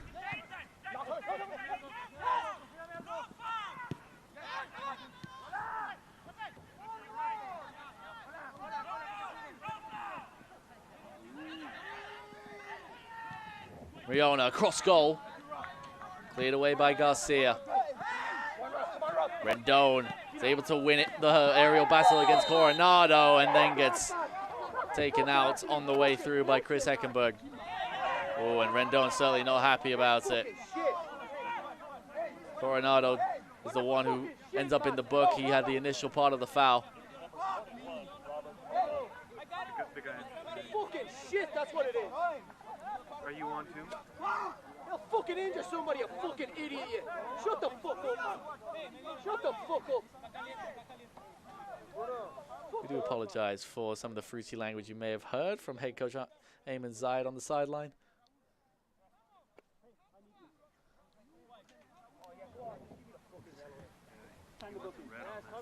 Riona, cross goal. Cleared away by Garcia. Rendon is able to win it, the aerial battle against Coronado, and then gets taken out on the way through by Chris Heckenberg. Oh, and Rendon certainly not happy about it. Coronado is the one who ends up in the book. He had the initial part of the foul. Fucking shit, that's what it is. Are you on too? You'll fucking injure somebody, you fucking idiot. You. Shut the fuck up, man. Shut the fuck up. We do apologize for some of the fruity language you may have heard from head coach Ayman Zayed on the sideline.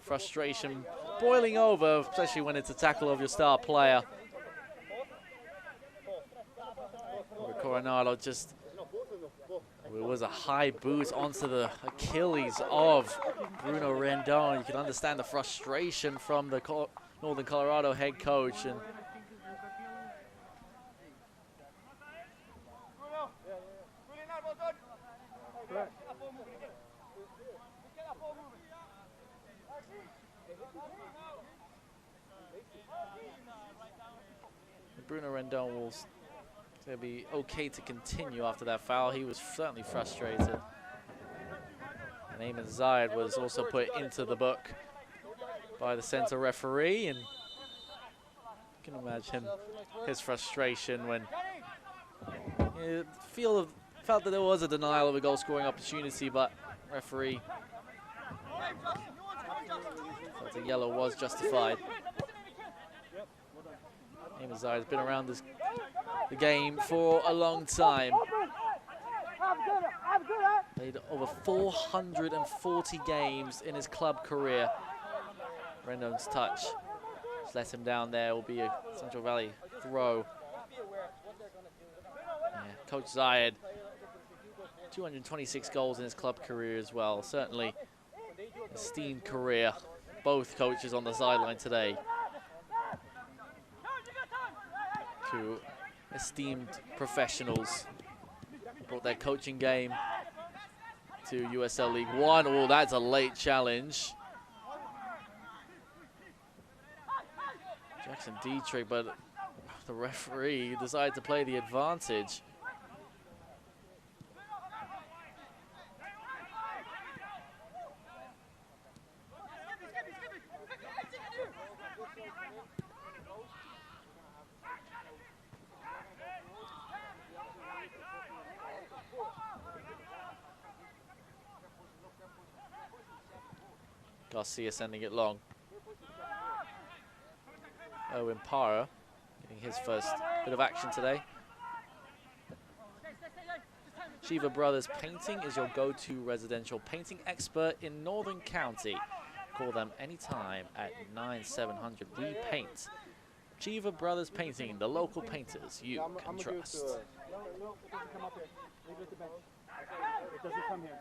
Frustration boiling over, especially when it's a tackle of your star player. Coronado just, it was a high boot onto the Achilles of Bruno Rendon. You can understand the frustration from the Northern Colorado head coach. And Bruno Rendon will be okay to continue after that foul. He was certainly frustrated. And Ayman Zayed was also put into the book by the center referee, and you can imagine his frustration when you felt that there was a denial of a goal scoring opportunity, but referee felt the yellow was justified. Ayman Zayed has been around the game for a long time. Played over 440 games in his club career. Rendon's touch just let him down there. Will be a Central Valley throw. Yeah, Coach Zayed, 226 goals in his club career as well. Certainly esteemed career. Both coaches on the sideline today. Two esteemed professionals brought their coaching game to USL League One. Oh, that's a late challenge. Jackson Dietrich, but the referee decided to play the advantage. Garcia sending it long. Owen Parra getting his first bit of action today. Shiva Brothers Painting is your go-to residential painting expert in Northern County. Call them anytime at 9700 We Paint. Shiva Brothers Painting, the local painters you can trust. It doesn't come here.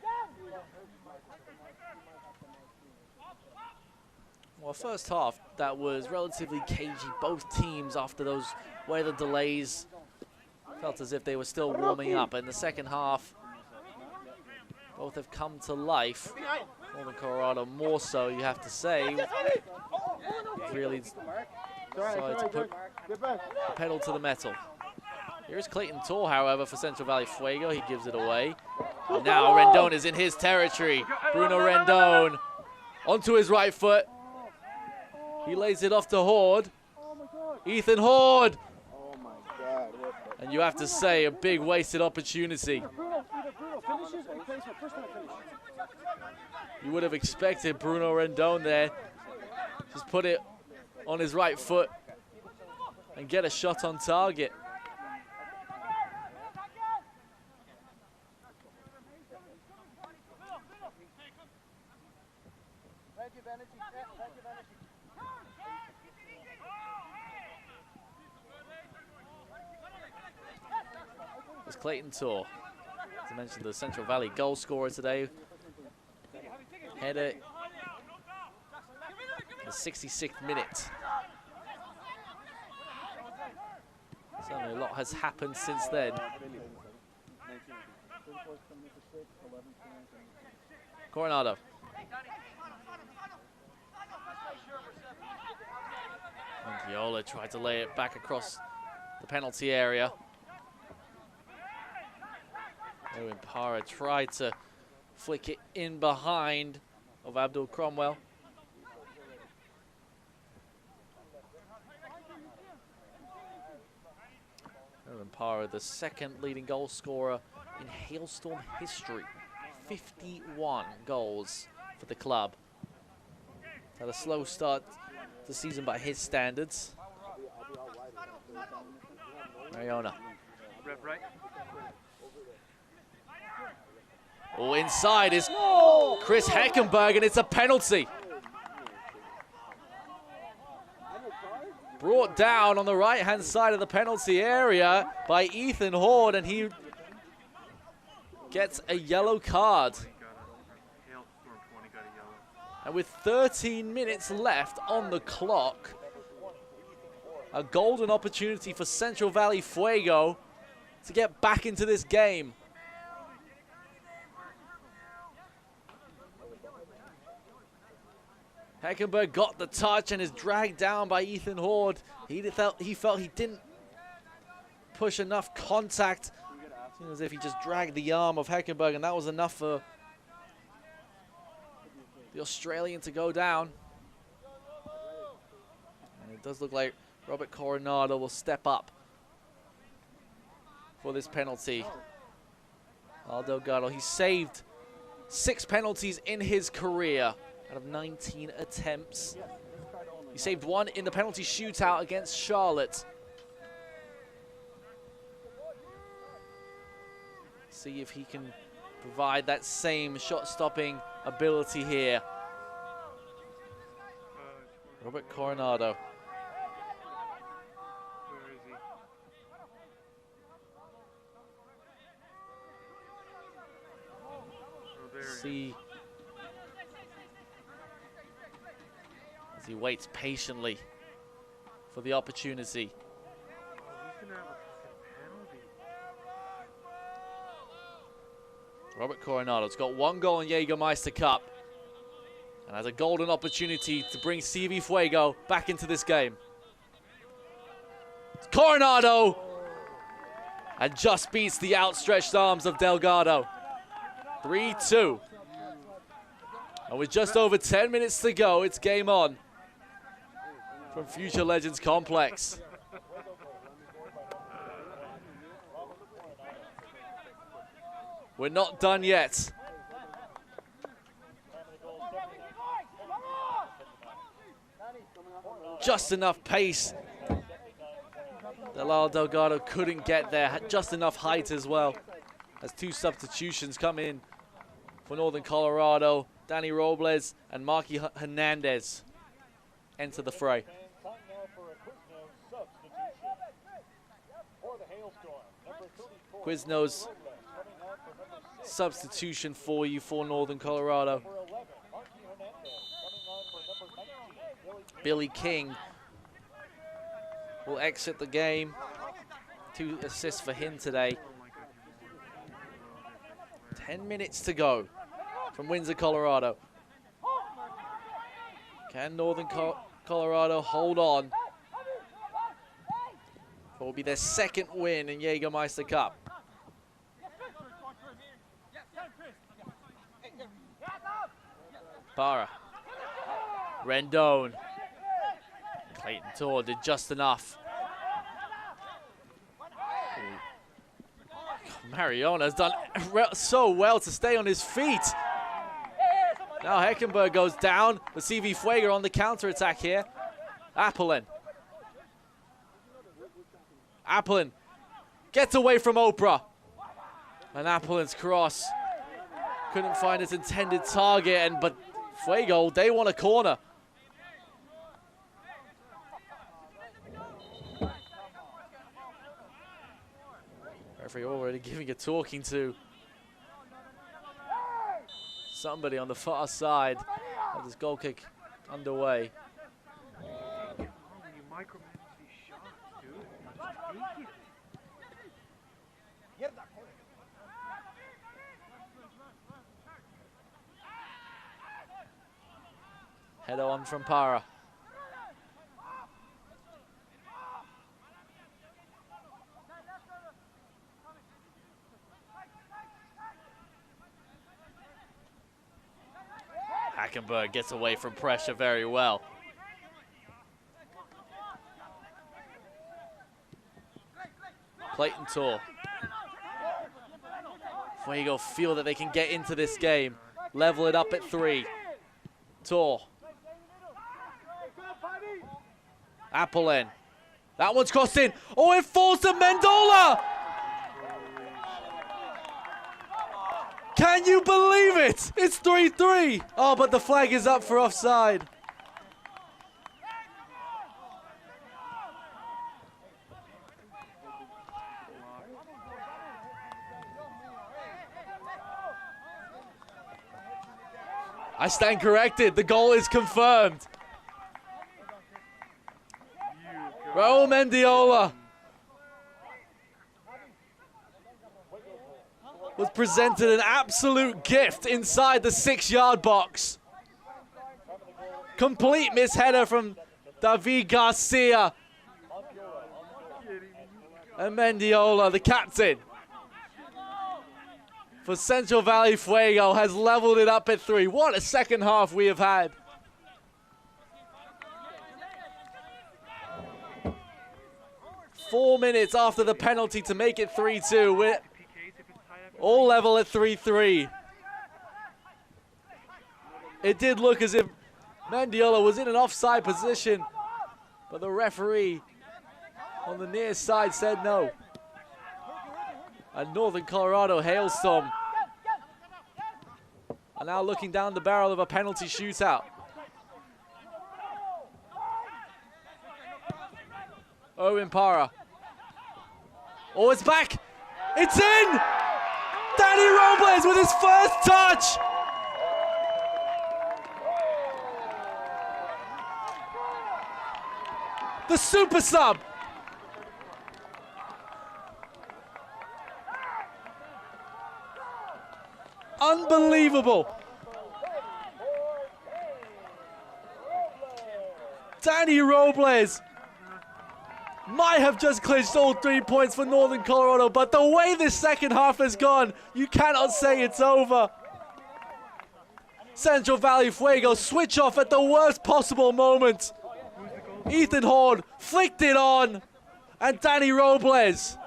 Well, first half, that was relatively cagey. Both teams, after those weather delays, felt as if they were still warming up. In the second half, both have come to life. Northern Colorado more so, you have to say. Really decided to put the pedal to the metal. Here's Clayton Tor, however, for Central Valley Fuego. He gives it away. And now Rendon is in his territory. Bruno Rendon onto his right foot. He lays it off to Horde. Ethan Horde. And you have to say, a big wasted opportunity. You would have expected Bruno Rendon there. Just put it on his right foot and get a shot on target. It's Clayton Tor. As I mentioned, the Central Valley goal scorer today. Header in the 66th minute. Certainly a lot has happened since then. Coronado. And Viola tried to lay it back across the penalty area. Owen Parra tried to flick it in behind of Abdul Cromwell. Owen Parra, the second leading goal scorer in Hailstorm history. 51 goals for the club. Had a slow start to the season by his standards. Mariona. Oh, inside is Chris Heckenberg, and it's a penalty. Brought down on the right-hand side of the penalty area by Ethan Horde, and he gets a yellow card. And with 13 minutes left on the clock, a golden opportunity for Central Valley Fuego to get back into this game. Heckenberg got the touch and is dragged down by Ethan Horde. He felt he didn't push enough contact. Seemed as if he just dragged the arm of Heckenberg, and that was enough for the Australian to go down. And it does look like Robert Coronado will step up for this penalty. Delgado, he saved 6 penalties in his career out of 19 attempts. He saved 1 in the penalty shootout against Charlotte. See if he can provide that same shot-stopping ability here. Robert Coronado. Where is he? Oh, there See as he waits patiently for the opportunity. He's gonna have a penalty. Robert Coronado's got 1 goal in Jägermeister Cup and has a golden opportunity to bring CV Fuego back into this game. It's Coronado! And just beats the outstretched arms of Delgado. 3-2. And with just over 10 minutes to go, it's game on from Future Legends Complex. We're not done yet. Just enough pace. Delal Delgado couldn't get there. Had just enough height as well. As 2 substitutions come in for Northern Colorado. Danny Robles and Marky Hernandez enter the fray. Quizno's substitution for you for Northern Colorado. Billy King will exit the game. 2 assists for him today. 10 minutes to go from Windsor, Colorado. Can Northern Colorado hold on? It will be their 2nd win in Jägermeister Cup. Parra. Rendon. Clayton Tor did just enough. Mariona's done so well to stay on his feet. Now Heckenberg goes down, but CV Fuego on the counter-attack here. Appelin gets away from Oprah. And Appelin's cross couldn't find its intended target, but Fuego, they want a corner. Referee already giving a talking to somebody on the far side of this goal kick underway. You micromanage these shots, dude. Just take it. Header on from Para. Hackenberg gets away from pressure very well. Clayton Tor. Fuego feel that they can get into this game. Level it up at 3. Tor. Apple in. That one's crossed in. Oh, it falls to Mendola! Can you believe it? It's 3-3. Oh, but the flag is up for offside. I stand corrected. The goal is confirmed. Raul Mendiola was presented an absolute gift inside the 6-yard box. Complete misheader from David Garcia. And Mendiola, the captain for Central Valley Fuego, has leveled it up at 3. What a second half we have had. Four minutes after the penalty to make it 3-2. We're all level at 3-3. It did look as if Mendiola was in an offside position, but the referee on the near side said no. And Northern Colorado Hailstorm are now looking down the barrel of a penalty shootout. Owen Para. Oh, it's back. It's in. Danny Robles with his first touch. The super sub. Unbelievable. Danny Robles might have just clinched all 3 points for Northern Colorado, but the way this second half has gone, you cannot say it's over. Central Valley Fuego switch off at the worst possible moment. Ethan Horn flicked it on, and Danny Robles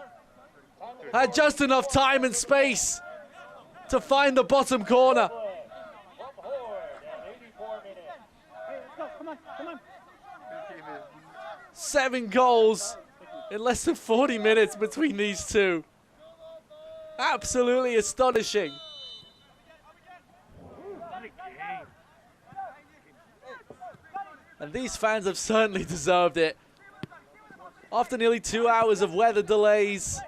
had just enough time and space to find the bottom corner. 7 goals in less than 40 minutes between these two. Absolutely astonishing. And these fans have certainly deserved it. After nearly 2 hours of weather delays,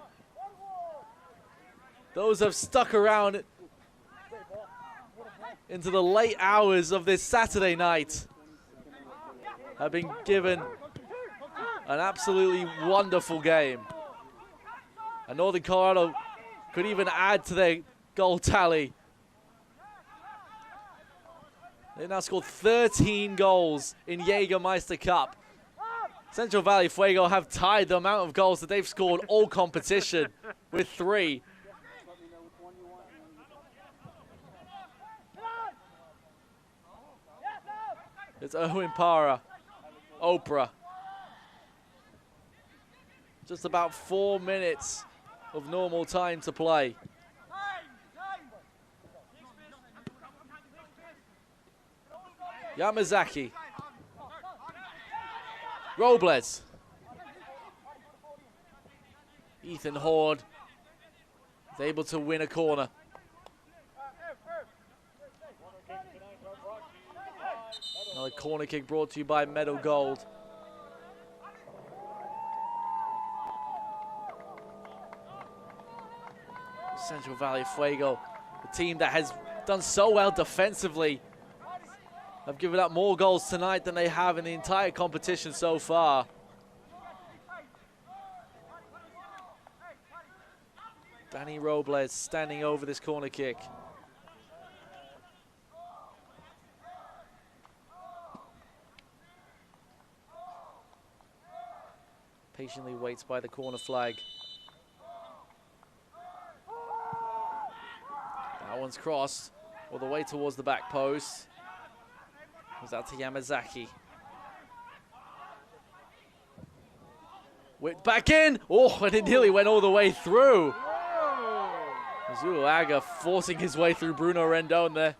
those have stuck around into the late hours of this Saturday night have been given an absolutely wonderful game. And Northern Colorado could even add to their goal tally. They've now scored 13 goals in Jägermeister Cup. Central Valley Fuego have tied the amount of goals that they've scored all competition with 3. It's Owen Para, Oprah. Just about 4 minutes of normal time to play. Yamazaki. Robles. Ethan Horde is able to win a corner. Another corner kick brought to you by Meadow Gold. Central Valley Fuego, the team that has done so well defensively, have given up more goals tonight than they have in the entire competition so far. Danny Robles standing over this corner kick. Patiently waits by the corner flag. That one's crossed all the way towards the back post. Goes out to Yamazaki. Whipped back in. Oh, and it nearly went all the way through. Zuluaga forcing his way through Bruno Rendon there.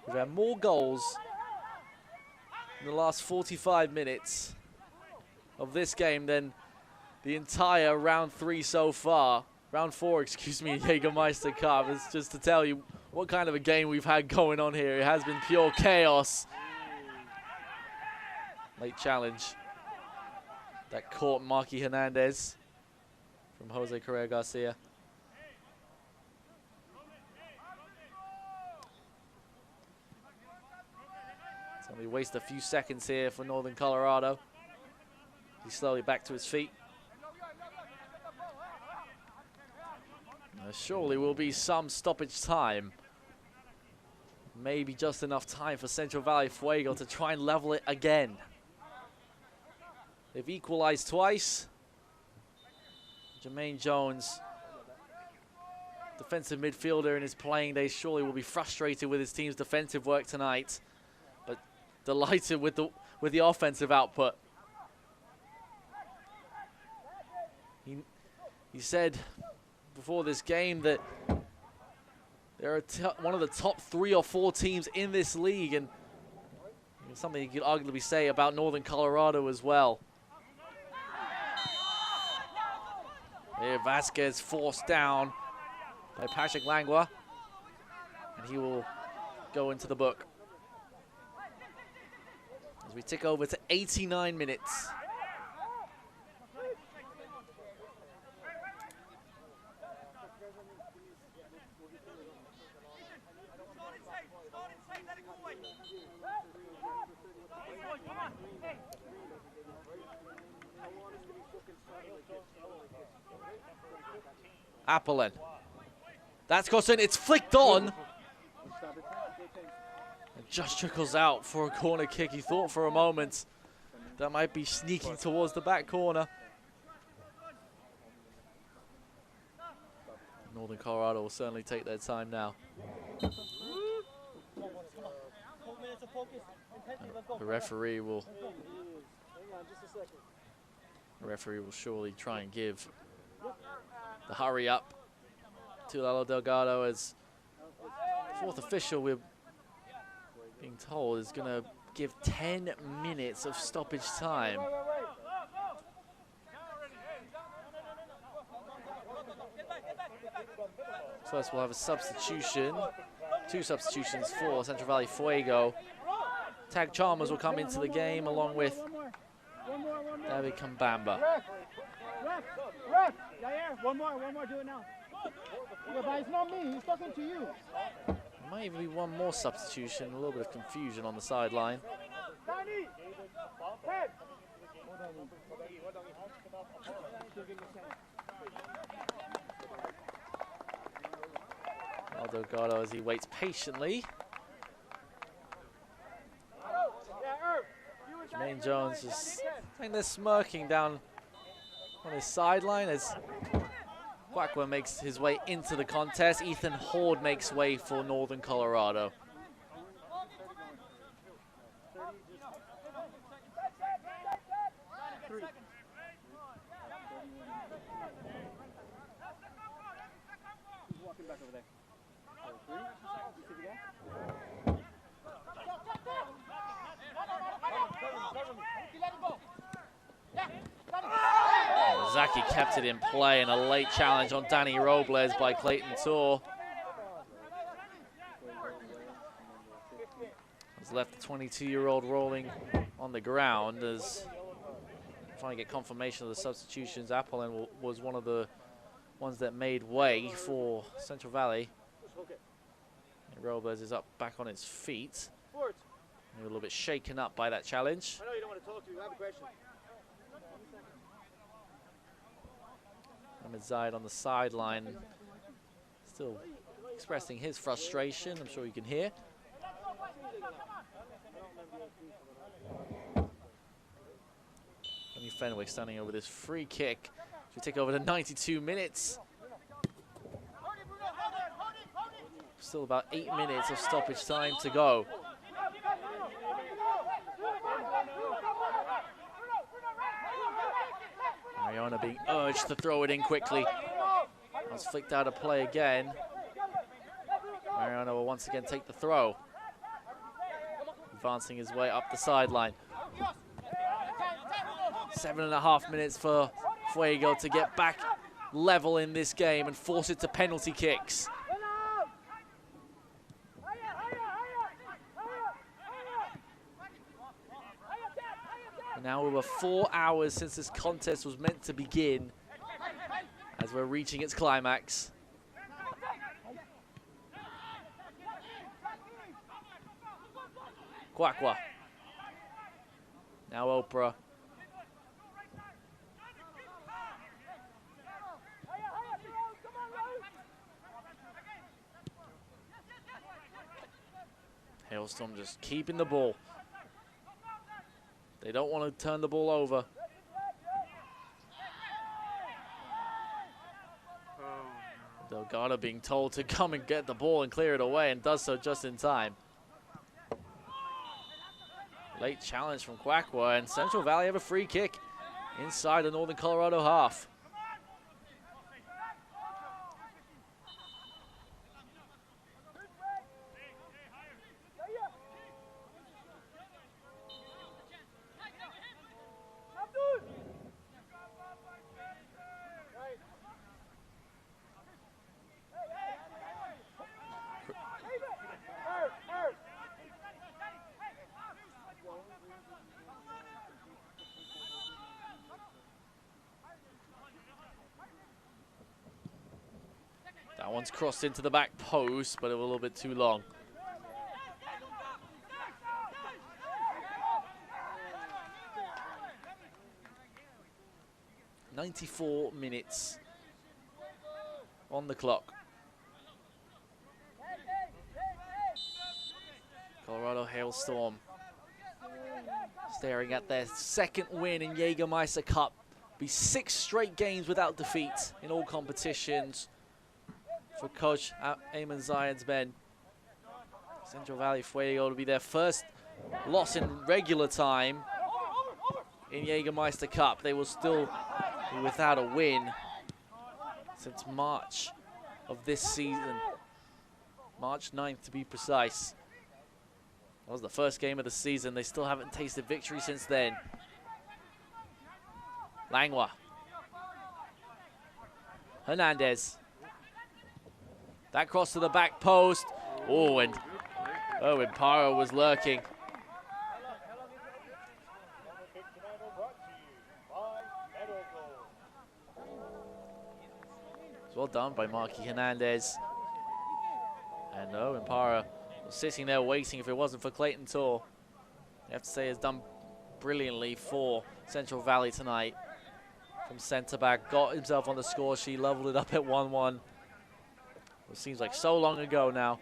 We've had more goals in the last 45 minutes of this game than the entire round 3 so far. Round 4, excuse me, Jägermeister Cup. It's just to tell you what kind of a game we've had going on here. It has been pure chaos. Late challenge. That caught Marky Hernandez from Jose Correa Garcia. So we waste a few seconds here for Northern Colorado. He's slowly back to his feet. There surely will be some stoppage time. Maybe just enough time for Central Valley Fuego to try and level it again. They've equalized twice. Jermaine Jones, defensive midfielder in his playing days, surely will be frustrated with his team's defensive work tonight, but delighted with the offensive output. He said before this game that they're one of the top 3 or 4 teams in this league, and something you could arguably say about Northern Colorado as well. There, Vasquez forced down by Patrick Langua, and he will go into the book. As we tick over to 89 minutes. Appelin. That's Gossen. It's flicked on. It just trickles out for a corner kick. He thought for a moment that might be sneaking towards the back corner. Northern Colorado will certainly take their time now. The referee will surely try and give the hurry up to Lalo Delgado, as fourth official, we're being told, is going to give 10 minutes of stoppage time. First we'll have a substitution, 2 substitutions for Central Valley Fuego. Tag Chalmers will come into the game along with David Kambamba. Ref, Yair, one more, do it now. Yeah, but it's not me, he's talking to you. There might even be one more substitution, a little bit of confusion on the sideline. Delgado as he waits patiently. Jermaine Jones just, I think they're smirking down on his sideline as Quackwa makes his way into the contest. Ethan Horde makes way for Northern Colorado. Zaki kept it in play, and a late challenge on Danny Robles by Clayton Tor has left the 22-year-old rolling on the ground as trying to get confirmation of the substitutions. Appelin was one of the ones that made way for Central Valley. And Robles is up back on his feet. A little bit shaken up by that challenge. I know you don't want to talk to you, I have a question. Ahmed Zaid on the sideline Still expressing his frustration, I'm sure you can hear. Tony Fenwick standing over this free kick. Should take over to 92 minutes. Still about 8 minutes of stoppage time to go. Mariona being urged to throw it in quickly. Was flicked out of play again. Mariona will once again take the throw. Advancing his way up the sideline. 7.5 minutes for Fuego to get back level in this game and force it to penalty kicks. Now over 4 hours since this contest was meant to begin, as we're reaching its climax. Kwakwa. Now Oprah. Hailstorm just keeping the ball. They don't want to turn the ball over. Delgado being told to come and get the ball and clear it away, and does so just in time. Late challenge from Kwakwa, and Central Valley have a free kick inside the Northern Colorado half. That one's crossed into the back post, but a little bit too long. .94 minutes on the clock. Colorado Hailstorm staring at their second win in Jägermeister Cup. Be 6 straight games without defeat in all competitions for coach Eamon Zion's men. Central Valley Fuego to be their first loss in regular time in Jägermeister Cup. They will still be without a win since March of this season. March 9th to be precise. That was the first game of the season. They still haven't tasted victory since then. Langwa. Hernandez. That cross to the back post. Oh, and Owen Paro was lurking. It's well done by Marky Hernandez. And Owen Paro was sitting there waiting if it wasn't for Clayton Tor. You have to say has done brilliantly for Central Valley tonight. From centre back, got himself on the score sheet, leveled it up at 1-1. It seems like so long ago now.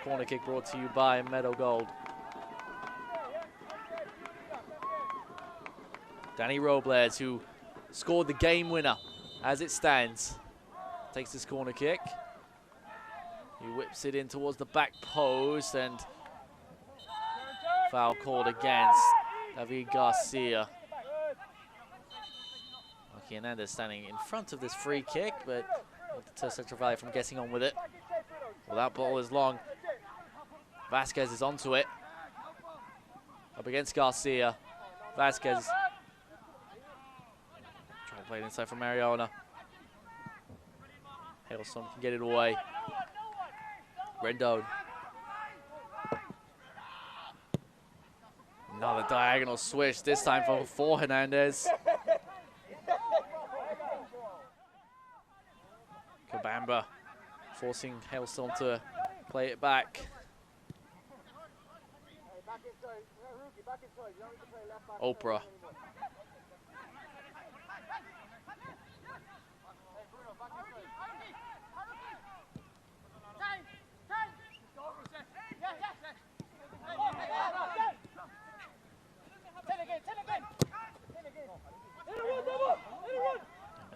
Corner kick brought to you by Meadow Gold. Danny Robles, who scored the game winner as it stands, takes this corner kick. He whips it in towards the back post, and foul called against David Garcia. Marky Hernandez standing in front of this free kick, but to Central Valley from getting on with it. Well, that ball is long. Vasquez is onto it. Up against Garcia. Vasquez trying to play it inside from Mariona. Hailstorm can get it away. Rendon. Another diagonal switch, this time for Hernandez. Kabamba forcing Hailstorm to play it back. Oprah.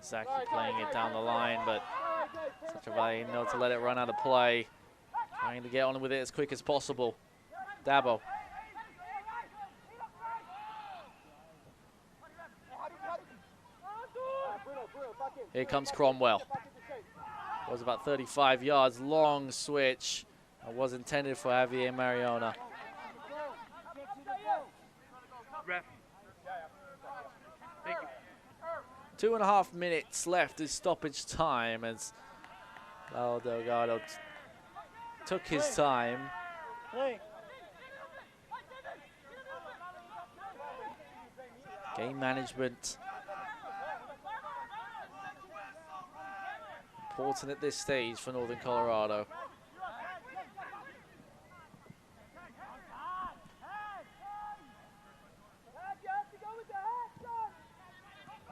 Zaki playing it down the line, but Central Valley know to let it run out of play. Trying to get on with it as quick as possible. Dabo. Here comes Cromwell. Was about 35 yards, long switch. It was intended for Javier Mariona. Ref. Thank you. 2.5 minutes left is stoppage time as Val Delgado took his time. Game management important at this stage for Northern Colorado.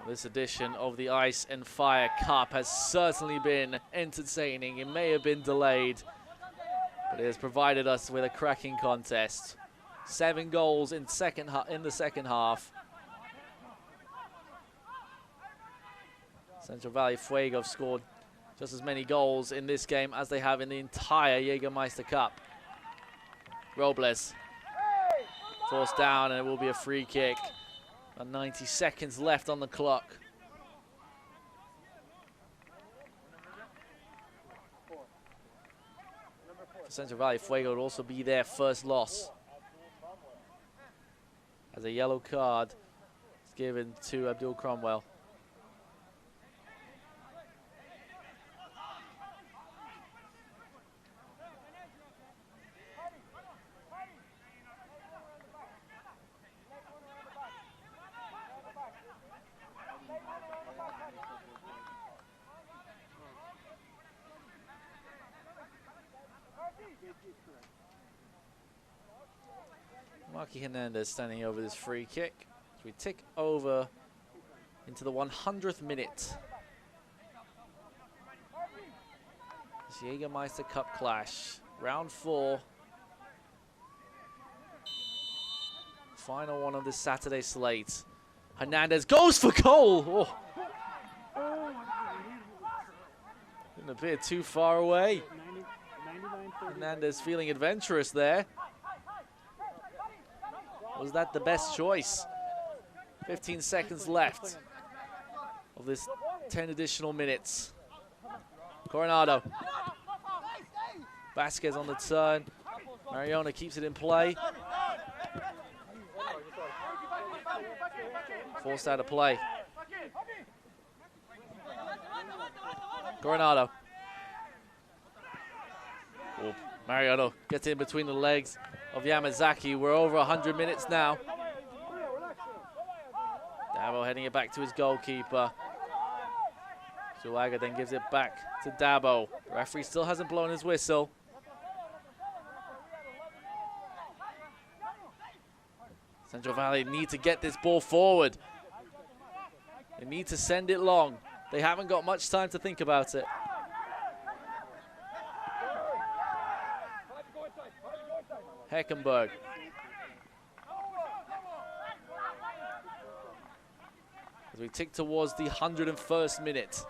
This edition of the Ice and Fire Cup has certainly been entertaining. It may have been delayed, but it has provided us with a cracking contest. 7 goals in the second half. Central Valley Fuego have scored just as many goals in this game as they have in the entire Jägermeister Cup. Robles forced down, and it will be a free kick. About 90 seconds left on the clock. For Central Valley Fuego, will also be their first loss, as a yellow card is given to Abdul Cromwell. Marky Hernandez standing over this free kick. So we tick over into the 100th minute. This Jägermeister Cup clash, round 4. Final one of this Saturday slate. Hernandez goes for goal. Oh. Didn't appear too far away. Hernandez feeling adventurous there. Was that the best choice? 15 seconds left of this 10 additional minutes. Coronado. Vasquez on the turn. Mariona keeps it in play. Forced out of play. Coronado. Oh, Mariano gets in between the legs of Yamazaki. We're over 100 minutes now. Dabo heading it back to his goalkeeper. Zulaga then gives it back to Dabo. The referee still hasn't blown his whistle. Central Valley need to get this ball forward. They need to send it long. They haven't got much time to think about it. Heckenberg. As we tick towards the 101st minute.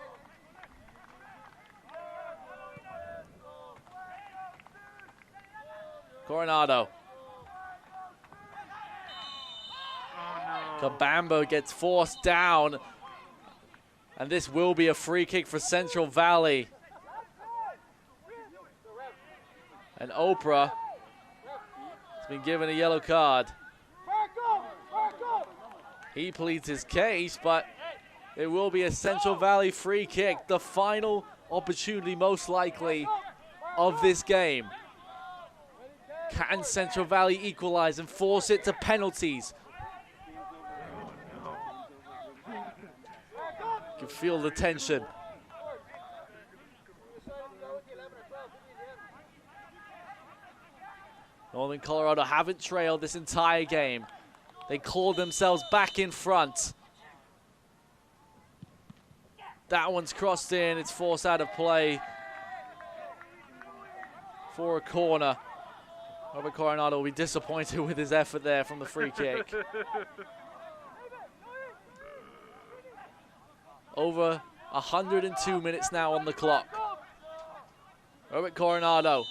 Coronado. Kabambo gets forced down. And this will be a free kick for Central Valley. And Oprah has been given a yellow card. He pleads his case, but it will be a Central Valley free kick. The final opportunity, most likely, of this game. Can Central Valley equalize and force it to penalties? You can feel the tension. Northern Colorado haven't trailed this entire game. They clawed themselves back in front. That one's crossed in. It's forced out of play for a corner. Robert Coronado will be disappointed with his effort there from the free kick. Over 102 minutes now on the clock. Robert Coronado.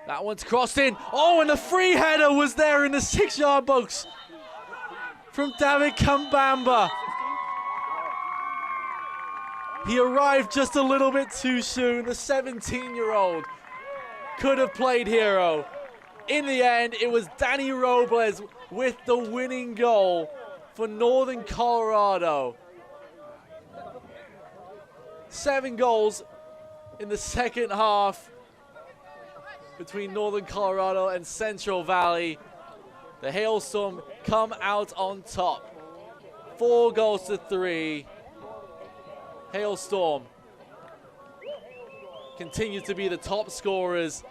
That one's crossed in. Oh, and the free header was there in the 6-yard box from David Kambamba. He arrived just a little bit too soon. The 17-year-old could have played hero. In the end, it was Danny Robles with the winning goal for Northern Colorado. 7 goals in the second half between Northern Colorado and Central Valley. The Hailstorm come out on top. 4 goals to 3. Hailstorm continue to be the top scorers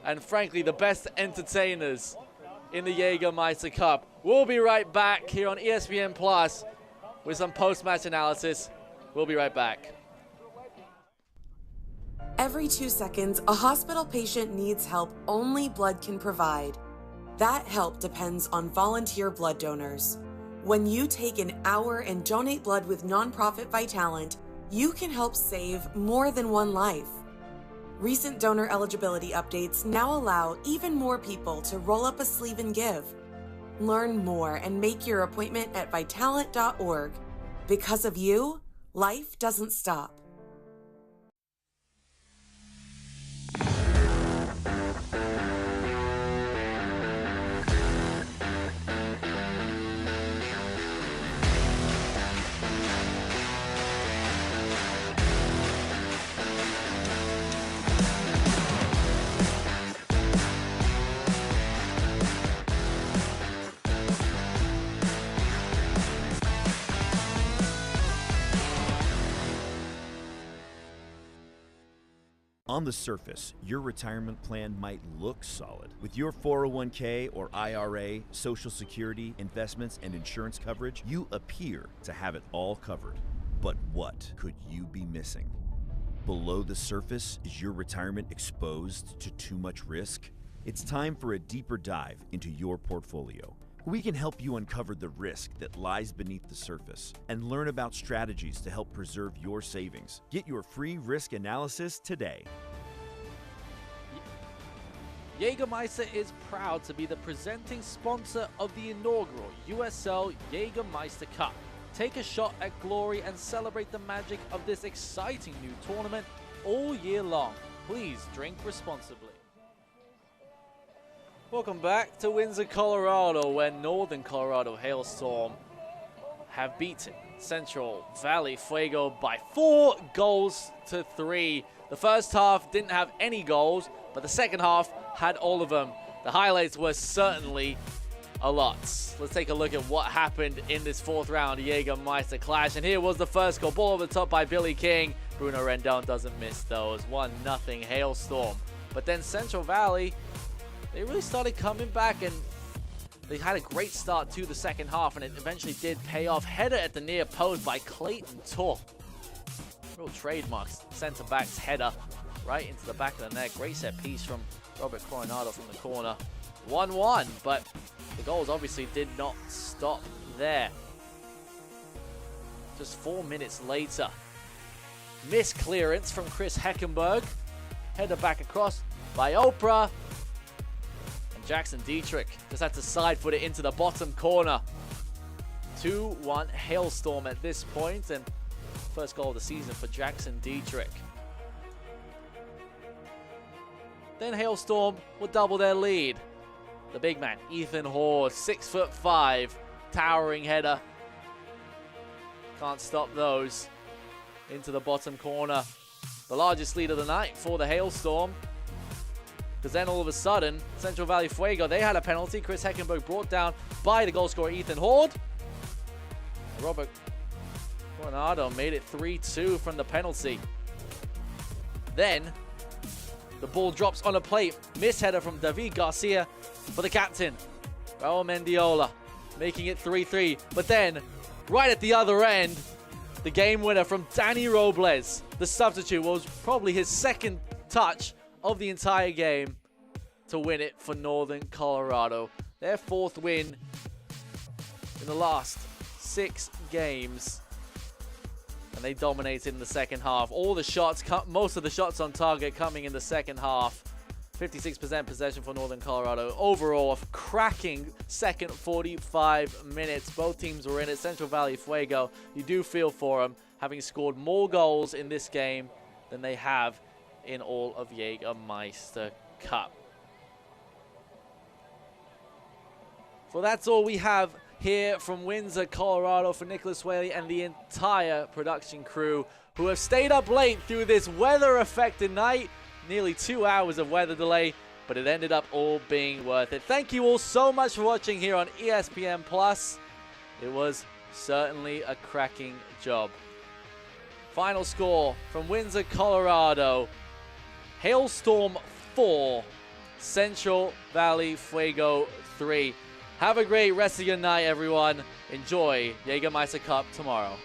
and frankly the best entertainers in the Jägermeister Cup. We'll be right back here on ESPN Plus with some post-match analysis. We'll be right back. Every 2 seconds, a hospital patient needs help only blood can provide. That help depends on volunteer blood donors. When you take an hour and donate blood with nonprofit Vitalant, you can help save more than one life. Recent donor eligibility updates now allow even more people to roll up a sleeve and give. Learn more and make your appointment at Vitalant.org. Because of you, life doesn't stop. On the surface, your retirement plan might look solid. With your 401k or IRA, Social Security, investments, and insurance coverage, you appear to have it all covered. But what could you be missing? Below the surface, is your retirement exposed to too much risk? It's time for a deeper dive into your portfolio. We can help you uncover the risk that lies beneath the surface and learn about strategies to help preserve your savings. Get your free risk analysis today. Jägermeister is proud to be the presenting sponsor of the inaugural USL Jägermeister Cup. Take a shot at glory and celebrate the magic of this exciting new tournament all year long. Please drink responsibly. Welcome back to Windsor, Colorado, where Northern Colorado Hailstorm have beaten Central Valley Fuego by 4 goals to 3. The first half didn't have any goals, but the second half had all of them. The highlights were certainly a lot. Let's take a look at what happened in this 4th round Jägermeister clash. And here was the first goal. Ball over the top by Billy King. Bruno Rendon doesn't miss those. 1-0 Hailstorm. But then Central Valley, they really started coming back, and they had a great start to the second half, and it eventually did pay off. Header at the near post by Clayton Tor. Real trademarks. Centre-back's header right into the back of the net. Great set piece from Robert Coronado from the corner. 1-1, but the goals obviously did not stop there. Just 4 minutes later, missed clearance from Chris Heckenberg. Header back across by Oprah. Jackson Dietrich just had to side foot it into the bottom corner. 2-1 Hailstorm at this point, and first goal of the season for Jackson Dietrich. Then Hailstorm will double their lead. The big man, Ethan Horde, 6'5", towering header. Can't stop those. Into the bottom corner. The largest lead of the night for the Hailstorm. Because then all of a sudden, Central Valley Fuego, they had a penalty. Chris Heckenberg brought down by the goal scorer Ethan Horde. Robert Coronado made it 3-2 from the penalty. Then, the ball drops on a plate. Miss header from David Garcia for the captain, Raul Mendiola, making it 3-3. But then, right at the other end, the game winner from Danny Robles, the substitute, was probably his second touch of the entire game to win it for Northern Colorado. Their 4th win in the last 6 games. And they dominated in the second half. All the shots, most of the shots on target coming in the second half. 56% possession for Northern Colorado. Overall, a cracking second 45 minutes. Both teams were in it. Central Valley Fuego, you do feel for them, having scored more goals in this game than they have in all of Jägermeister Cup. Well, that's all we have here from Windsor, Colorado for Nicholas Whaley and the entire production crew who have stayed up late through this weather-affected night. Nearly 2 hours of weather delay, but it ended up all being worth it. Thank you all so much for watching here on ESPN Plus. It was certainly a cracking job. Final score from Windsor, Colorado. Hailstorm 4, Central Valley Fuego 3. Have a great rest of your night, everyone. Enjoy Jägermeister Cup tomorrow.